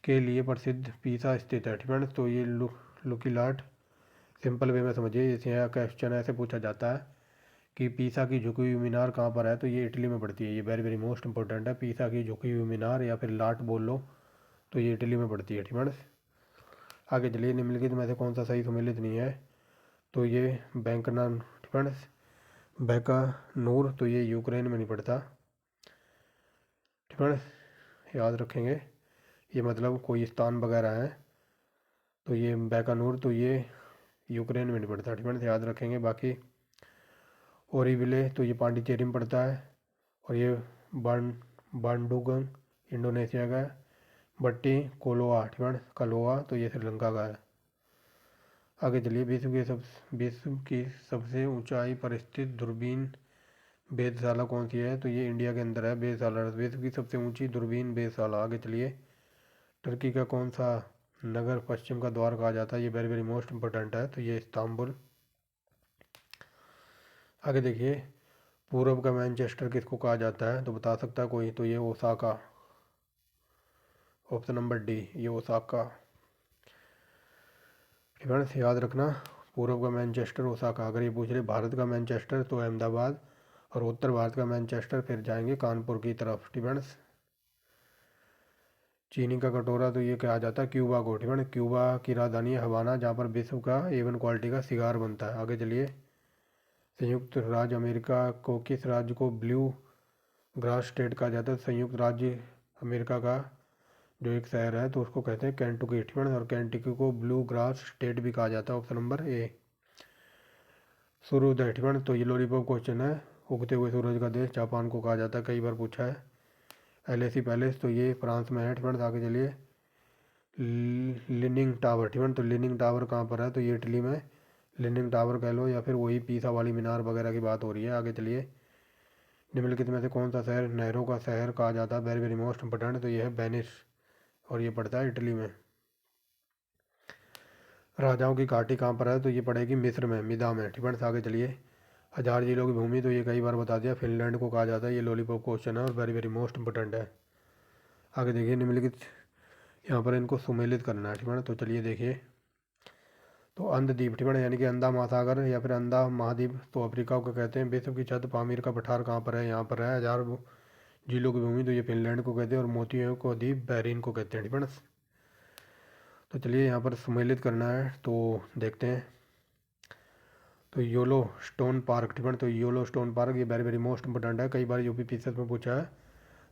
के लिए प्रसिद्ध पीसा स्थित है फ्रेंड्स। तो ये लुकी लाट सिंपल वे में समझिए, जैसे यहाँ क्वेश्चन ऐसे पूछा जाता है कि पीसा की झुकी हुई मीनार कहाँ पर है? तो ये इटली में पड़ती है। ये वेरी वेरी मोस्ट इंपॉर्टेंट है। पीसा की झुकी हुई मीनार या फिर लाट बोल लो, तो ये इटली में पड़ती है फ्रेंड्स। आगे चलिए, निम्नलिखित में से कौन सा सही सम्मिलित नहीं है? तो ये बैंकना फ्रेंड्स, बैकानूर, तो ये यूक्रेन में नहीं पड़ता फ्रेंड्स, याद रखेंगे। ये मतलब कोई स्थान वगैरह है, तो ये बैकानूर, तो ये यूक्रेन में नहीं पड़ता फ्रेंड्स, याद रखेंगे। बाकी ओरीविले, तो ये पांडिचेरी में पड़ता है, और ये बांडुगंग इंडोनेशिया का है। बट्टी कोलोआ फ्रेंड्स, कलोआ, तो ये श्रीलंका का है। आगे चलिए, विश्व की सबसे ऊंचाई पर स्थित दूरबीन वेधशाला कौन सी है? तो ये इंडिया के अंदर है वेधशाला, विश्व की सबसे ऊंची दूरबीन वेधशाला। आगे चलिए, टर्की का कौन सा नगर पश्चिम का द्वार कहा जाता है? ये वेरी वेरी मोस्ट इंपॉर्टेंट है, तो ये इस्तांबुल। आगे देखिए, पूर्व का मैनचेस्टर किसको कहा जाता है? तो बता सकता है कोई? तो ये ओसाका, ऑप्शन नंबर डी, ये ओसाका फ्रेंड्स, याद रखना। पूर्व का मैनचेस्टर ओसाका। अगर ये पूछ रहे भारत का मैनचेस्टर तो अहमदाबाद, और उत्तर भारत का मैनचेस्टर फिर जाएंगे कानपुर की तरफ फ्रेंड्स। चीनी का कटोरा, तो ये कहा जाता है क्यूबा को फ्रेंड्स, क्यूबा की राजधानी है हवाना, जहाँ पर विश्व का A1 क्वालिटी का सिगार बनता है। आगे चलिए, संयुक्त राज्य अमेरिका को किस राज्य को ब्लू ग्रास स्टेट कहा जाता है? संयुक्त राज्य अमेरिका का जो एक शहर है तो उसको कहते हैं केंटुकी फ्रेंड्स, और केंटुकी को ब्लू ग्रास स्टेट भी कहा जाता है। ऑप्शन नंबर ए। सूर्योदय फ्रेंड्स, तो ये लॉलीपॉप क्वेश्चन है। उगते हुए सूरज का देश जापान को कहा जाता है, कई बार पूछा है। LAC पैलेस, तो ये फ्रांस में है फ्रेंड्स। आगे चलिए, लीनिंग टावर फ्रेंड्स, तो लीनिंग टावर कहाँ पर है? तो ये इटली में लीनिंग टावर कह लो, या फिर वही पीसा वाली मीनार वगैरह की बात हो रही है। आगे चलिए, निम्नलिखित में से कौन सा शहर नहरों का शहर कहा जाता है? वेरी वेरी मोस्ट इंपोर्टेंट, तो ये है वेनिस, और ये पड़ता है इटली में। राजाओं की घाटी कहाँ पर है? तो ये पड़ेगी मिस्र में, मिदा में फ्रेंड्स। आगे चलिए, हजार जिलों की भूमि, तो ये कई बार बता दिया, फिनलैंड को कहा जाता है। ये लॉलीपॉप क्वेश्चन है और वेरी वेरी मोस्ट इंपोर्टेंट है। आगे देखिए, निम्नलिखित यहाँ पर इनको सुमेलित करना है फ्रेंड्स। तो चलिए देखिए, तो अंधद्वीप फ्रेंड्स यानी कि अंधा महासागर या फिर अंधा महाद्वीप, तो अफ्रीका को कहते हैं। विश्व की छत पामीर का पठार कहाँ पर है? यहाँ पर है। हजार जिलों की भूमि, तो ये फिनलैंड को कहते हैं, और मोतियों को द्वीप बहरीन को कहते हैं फ्रेंड्स। तो चलिए यहाँ पर सम्मिलित करना है, तो देखते हैं। तो योलो स्टोन पार्क फ्रेंड्स, तो योलो स्टोन पार्क ये वेरी वेरी मोस्ट इंपोर्टेंट है, कई बार UPSS में पूछा है।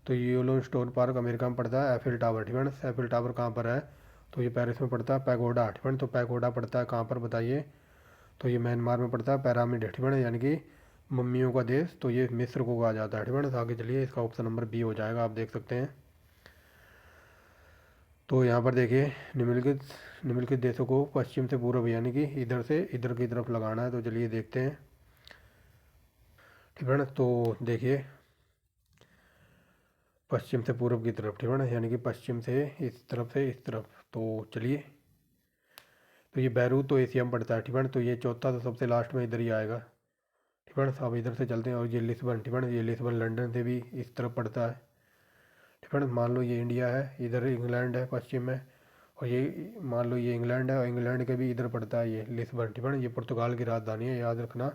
तो योलो स्टोन पार्क अमेरिका में पड़ता है। Eiffel tower friends, Eiffel tower कहाँ पर है? तो ये पेरिस में पड़ता है। पैगोडा फ्रेंड्स, तो पैगोडा पड़ता है कहाँ पर बताइए? तो ये म्यांमार में पड़ता है। पैरामिड फ्रेंड्स यानी कि मम्मियों का देश, तो ये मिस्र को कहा जाता है फ्रेंड्स। आगे चलिए, इसका ऑप्शन नंबर बी हो जाएगा, आप देख सकते हैं। तो यहाँ पर देखिए, निम्नलिखित निम्नलिखित देशों को पश्चिम से पूर्व यानी कि इधर से इधर की तरफ लगाना है। तो चलिए देखते हैं फ्रेंड्स। तो देखिए, पश्चिम से पूर्व की तरफ फ्रेंड्स यानी कि पश्चिम से इस तरफ से इस तरफ। तो चलिए, तो ये बैरूत तो एशिया में पड़ता है फ्रेंड्स, तो ये चौथा तो सबसे लास्ट में इधर ही आएगा फ्रेंड्स। अब इधर से चलते हैं, और ये लिस्बन फ्रेंड्स, ये लिस्बन लंदन से भी इस तरफ पड़ता है फ्रेंड्स। मान लो ये इंडिया है, इधर इंग्लैंड है पश्चिम में, और ये मान लो ये इंग्लैंड है, और इंग्लैंड के भी इधर पड़ता है ये लिस्बन फ्रेंड्स। ये पुर्तगाल की राजधानी है, याद रखना।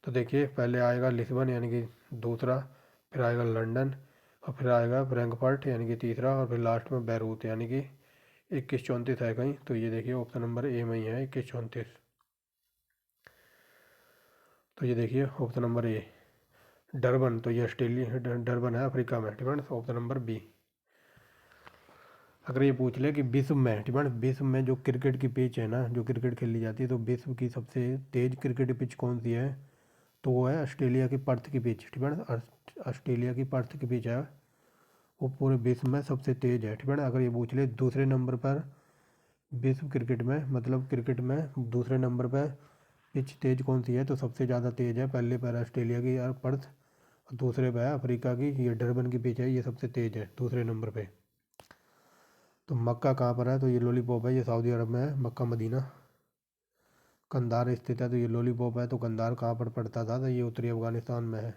तो देखिए, पहले आएगा लिस्बन यानी कि दूसरा, फिर आएगा लंदन, और फिर आएगा फ्रैंकफर्ट यानी कि तीसरा, और फिर लास्ट में बैरूत यानी कि 2134 है कहीं। तो ये देखिए, ऑप्शन नंबर ए में ही है 2134। तो ये देखिए, ऑप्शन नंबर ए डरबन, तो ये ऑस्ट्रेलिया डरबन है अफ्रीका में फ्रेंड्स, ऑप्शन नंबर बी। अगर ये पूछ ले कि विश्व में, ठीक है, विश्व में जो क्रिकेट की पिच है ना, जो क्रिकेट खेली जाती है, तो विश्व की सबसे तेज़ क्रिकेट पिच कौन सी है, तो वो है ऑस्ट्रेलिया की पर्थ की पिच, ठीक है। ऑस्ट्रेलिया की पर्थ की पिच है, वो पूरे विश्व में सबसे तेज़ है, ठीक है। अगर ये पूछ ले दूसरे नंबर पर विश्व क्रिकेट में, मतलब क्रिकेट में दूसरे नंबर पर पिच तेज़ कौन सी है, तो सबसे ज़्यादा तेज़ है, पहले पर ऑस्ट्रेलिया की और पर्थ, और दूसरे पर है अफ्रीका की ये डरबन की पिच है, ये सबसे तेज़ है दूसरे नंबर पे। तो मक्का कहाँ पर है, तो ये लॉलीपॉप है, ये सऊदी अरब में है, मक्का मदीना। कंधार स्थित है, तो ये लॉलीपॉप है, तो कंधार कहाँ पर पड़ता था, तो ये उत्तरी अफगानिस्तान में है।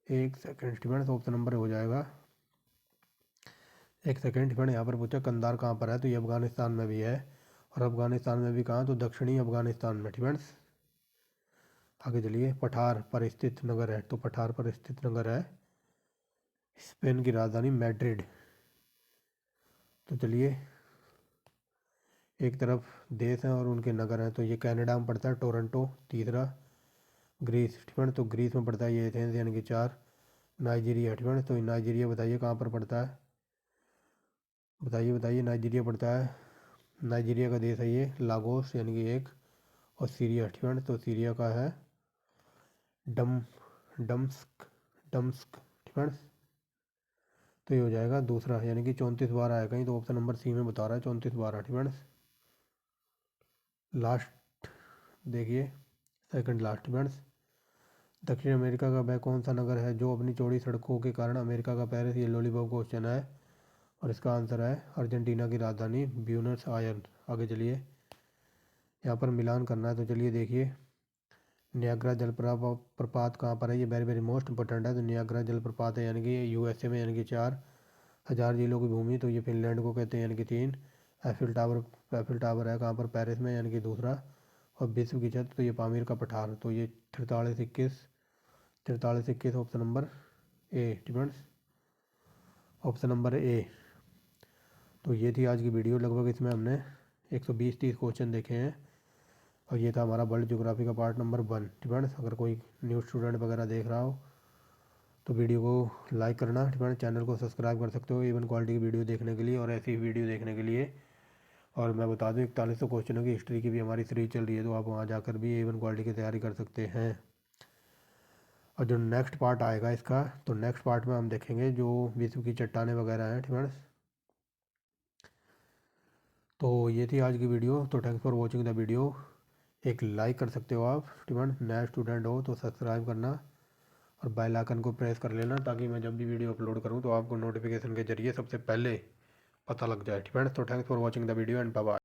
एक सेकेंड स्टूडेंट, ऑप्शन नंबर हो जाएगा। एक सेकेंड स्टूडेंट, यहाँ पर पूछा कंधार कहाँ पर है, तो ये अफगानिस्तान में भी है, और अफगानिस्तान में भी कहाँ, तो दक्षिणी अफगानिस्तान में, स्टूडेंट्स। आगे चलिए, पठार पर स्थित नगर है, तो पठार पर स्थित नगर है स्पेन की राजधानी मैड्रिड। तो चलिए, एक तरफ देश हैं और उनके नगर हैं, तो ये कनाडा में पड़ता है टोरंटो। तीसरा ग्रीस, ठीक है, तो ग्रीस में पड़ता है ये एथेंस, यानी कि 4। नाइजीरिया, ठीक है, तो नाइजीरिया बताइए कहाँ पर पड़ता है, बताइए बताइए, नाइजीरिया पड़ता है, नाइजीरिया का देश है ये लागोस, यानी कि 1। और सीरिया, ठीक है, तो सीरिया का है डम डम्स्क डम्स्क, ठीक है। तो ये हो जाएगा दूसरा, यानी कि 34 बार आया कहीं, तो ऑप्शन नंबर सी में बता रहा है 34 बार, ठीक है। लास्ट देखिए, सेकंड लास्ट, ठीक है। दक्षिण अमेरिका का वह कौन सा नगर है जो अपनी चौड़ी सड़कों के कारण अमेरिका का पेरिस, ये लॉलीपॉप क्वेश्चन है, और इसका आंसर है अर्जेंटीना की राजधानी ब्यूनस आयर्स। आगे चलिए, यहाँ पर मिलान करना है, तो चलिए देखिए, नियाग्रा जलप्रपात कहाँ पर है, ये वेरी वेरी मोस्ट इंपॉर्टेंट है। तो नियाग्रा जलप्रपात है, यानी कि यूएसए में, यानी कि 4,000 जिलों की भूमि, तो ये फिनलैंड को कहते हैं, यानी कि 3। एफिल टावर है कहाँ पर, पेरिस में, यानी कि दूसरा। और विश्व की छत, तो ये पामीर का पठार, तो ये 43-21 ऑप्शन नंबर ए, डिपेंड्स, ऑप्शन नंबर ए। तो ये थी आज की वीडियो, लगभग इसमें हमने 120-30 क्वेश्चन देखे हैं, और ये था हमारा वर्ल्ड ज्योग्राफी का पार्ट नंबर 1, डिपेंड्स। अगर कोई न्यू स्टूडेंट वगैरह देख रहा हो तो वीडियो को लाइक करना, डिपेंड, चैनल को सब्सक्राइब कर सकते हो इवन क्वालिटी की वीडियो देखने के लिए, और ऐसी वीडियो देखने के लिए। और मैं बता दूं 4100 क्वेश्चनों की हिस्ट्री की भी हमारी सीरीज चल रही है, तो आप वहाँ जाकर भी इवन क्वालिटी की तैयारी कर सकते हैं। और जो नेक्स्ट पार्ट आएगा इसका, तो नेक्स्ट पार्ट में हम देखेंगे जो विश्व की चट्टानें वगैरह हैं, ठीक है। तो ये थी आज की वीडियो, तो thanks for watching the video. एक लाइक कर सकते हो आप, ठीक है, नया स्टूडेंट हो तो सब्सक्राइब करना, और बेल आइकन को प्रेस कर लेना, ताकि मैं जब भी वीडियो अपलोड करूँ तो आपको नोटिफिकेशन के जरिए सबसे पहले पता लग जाए, ठीक है। तो thanks for watching the video and bye bye.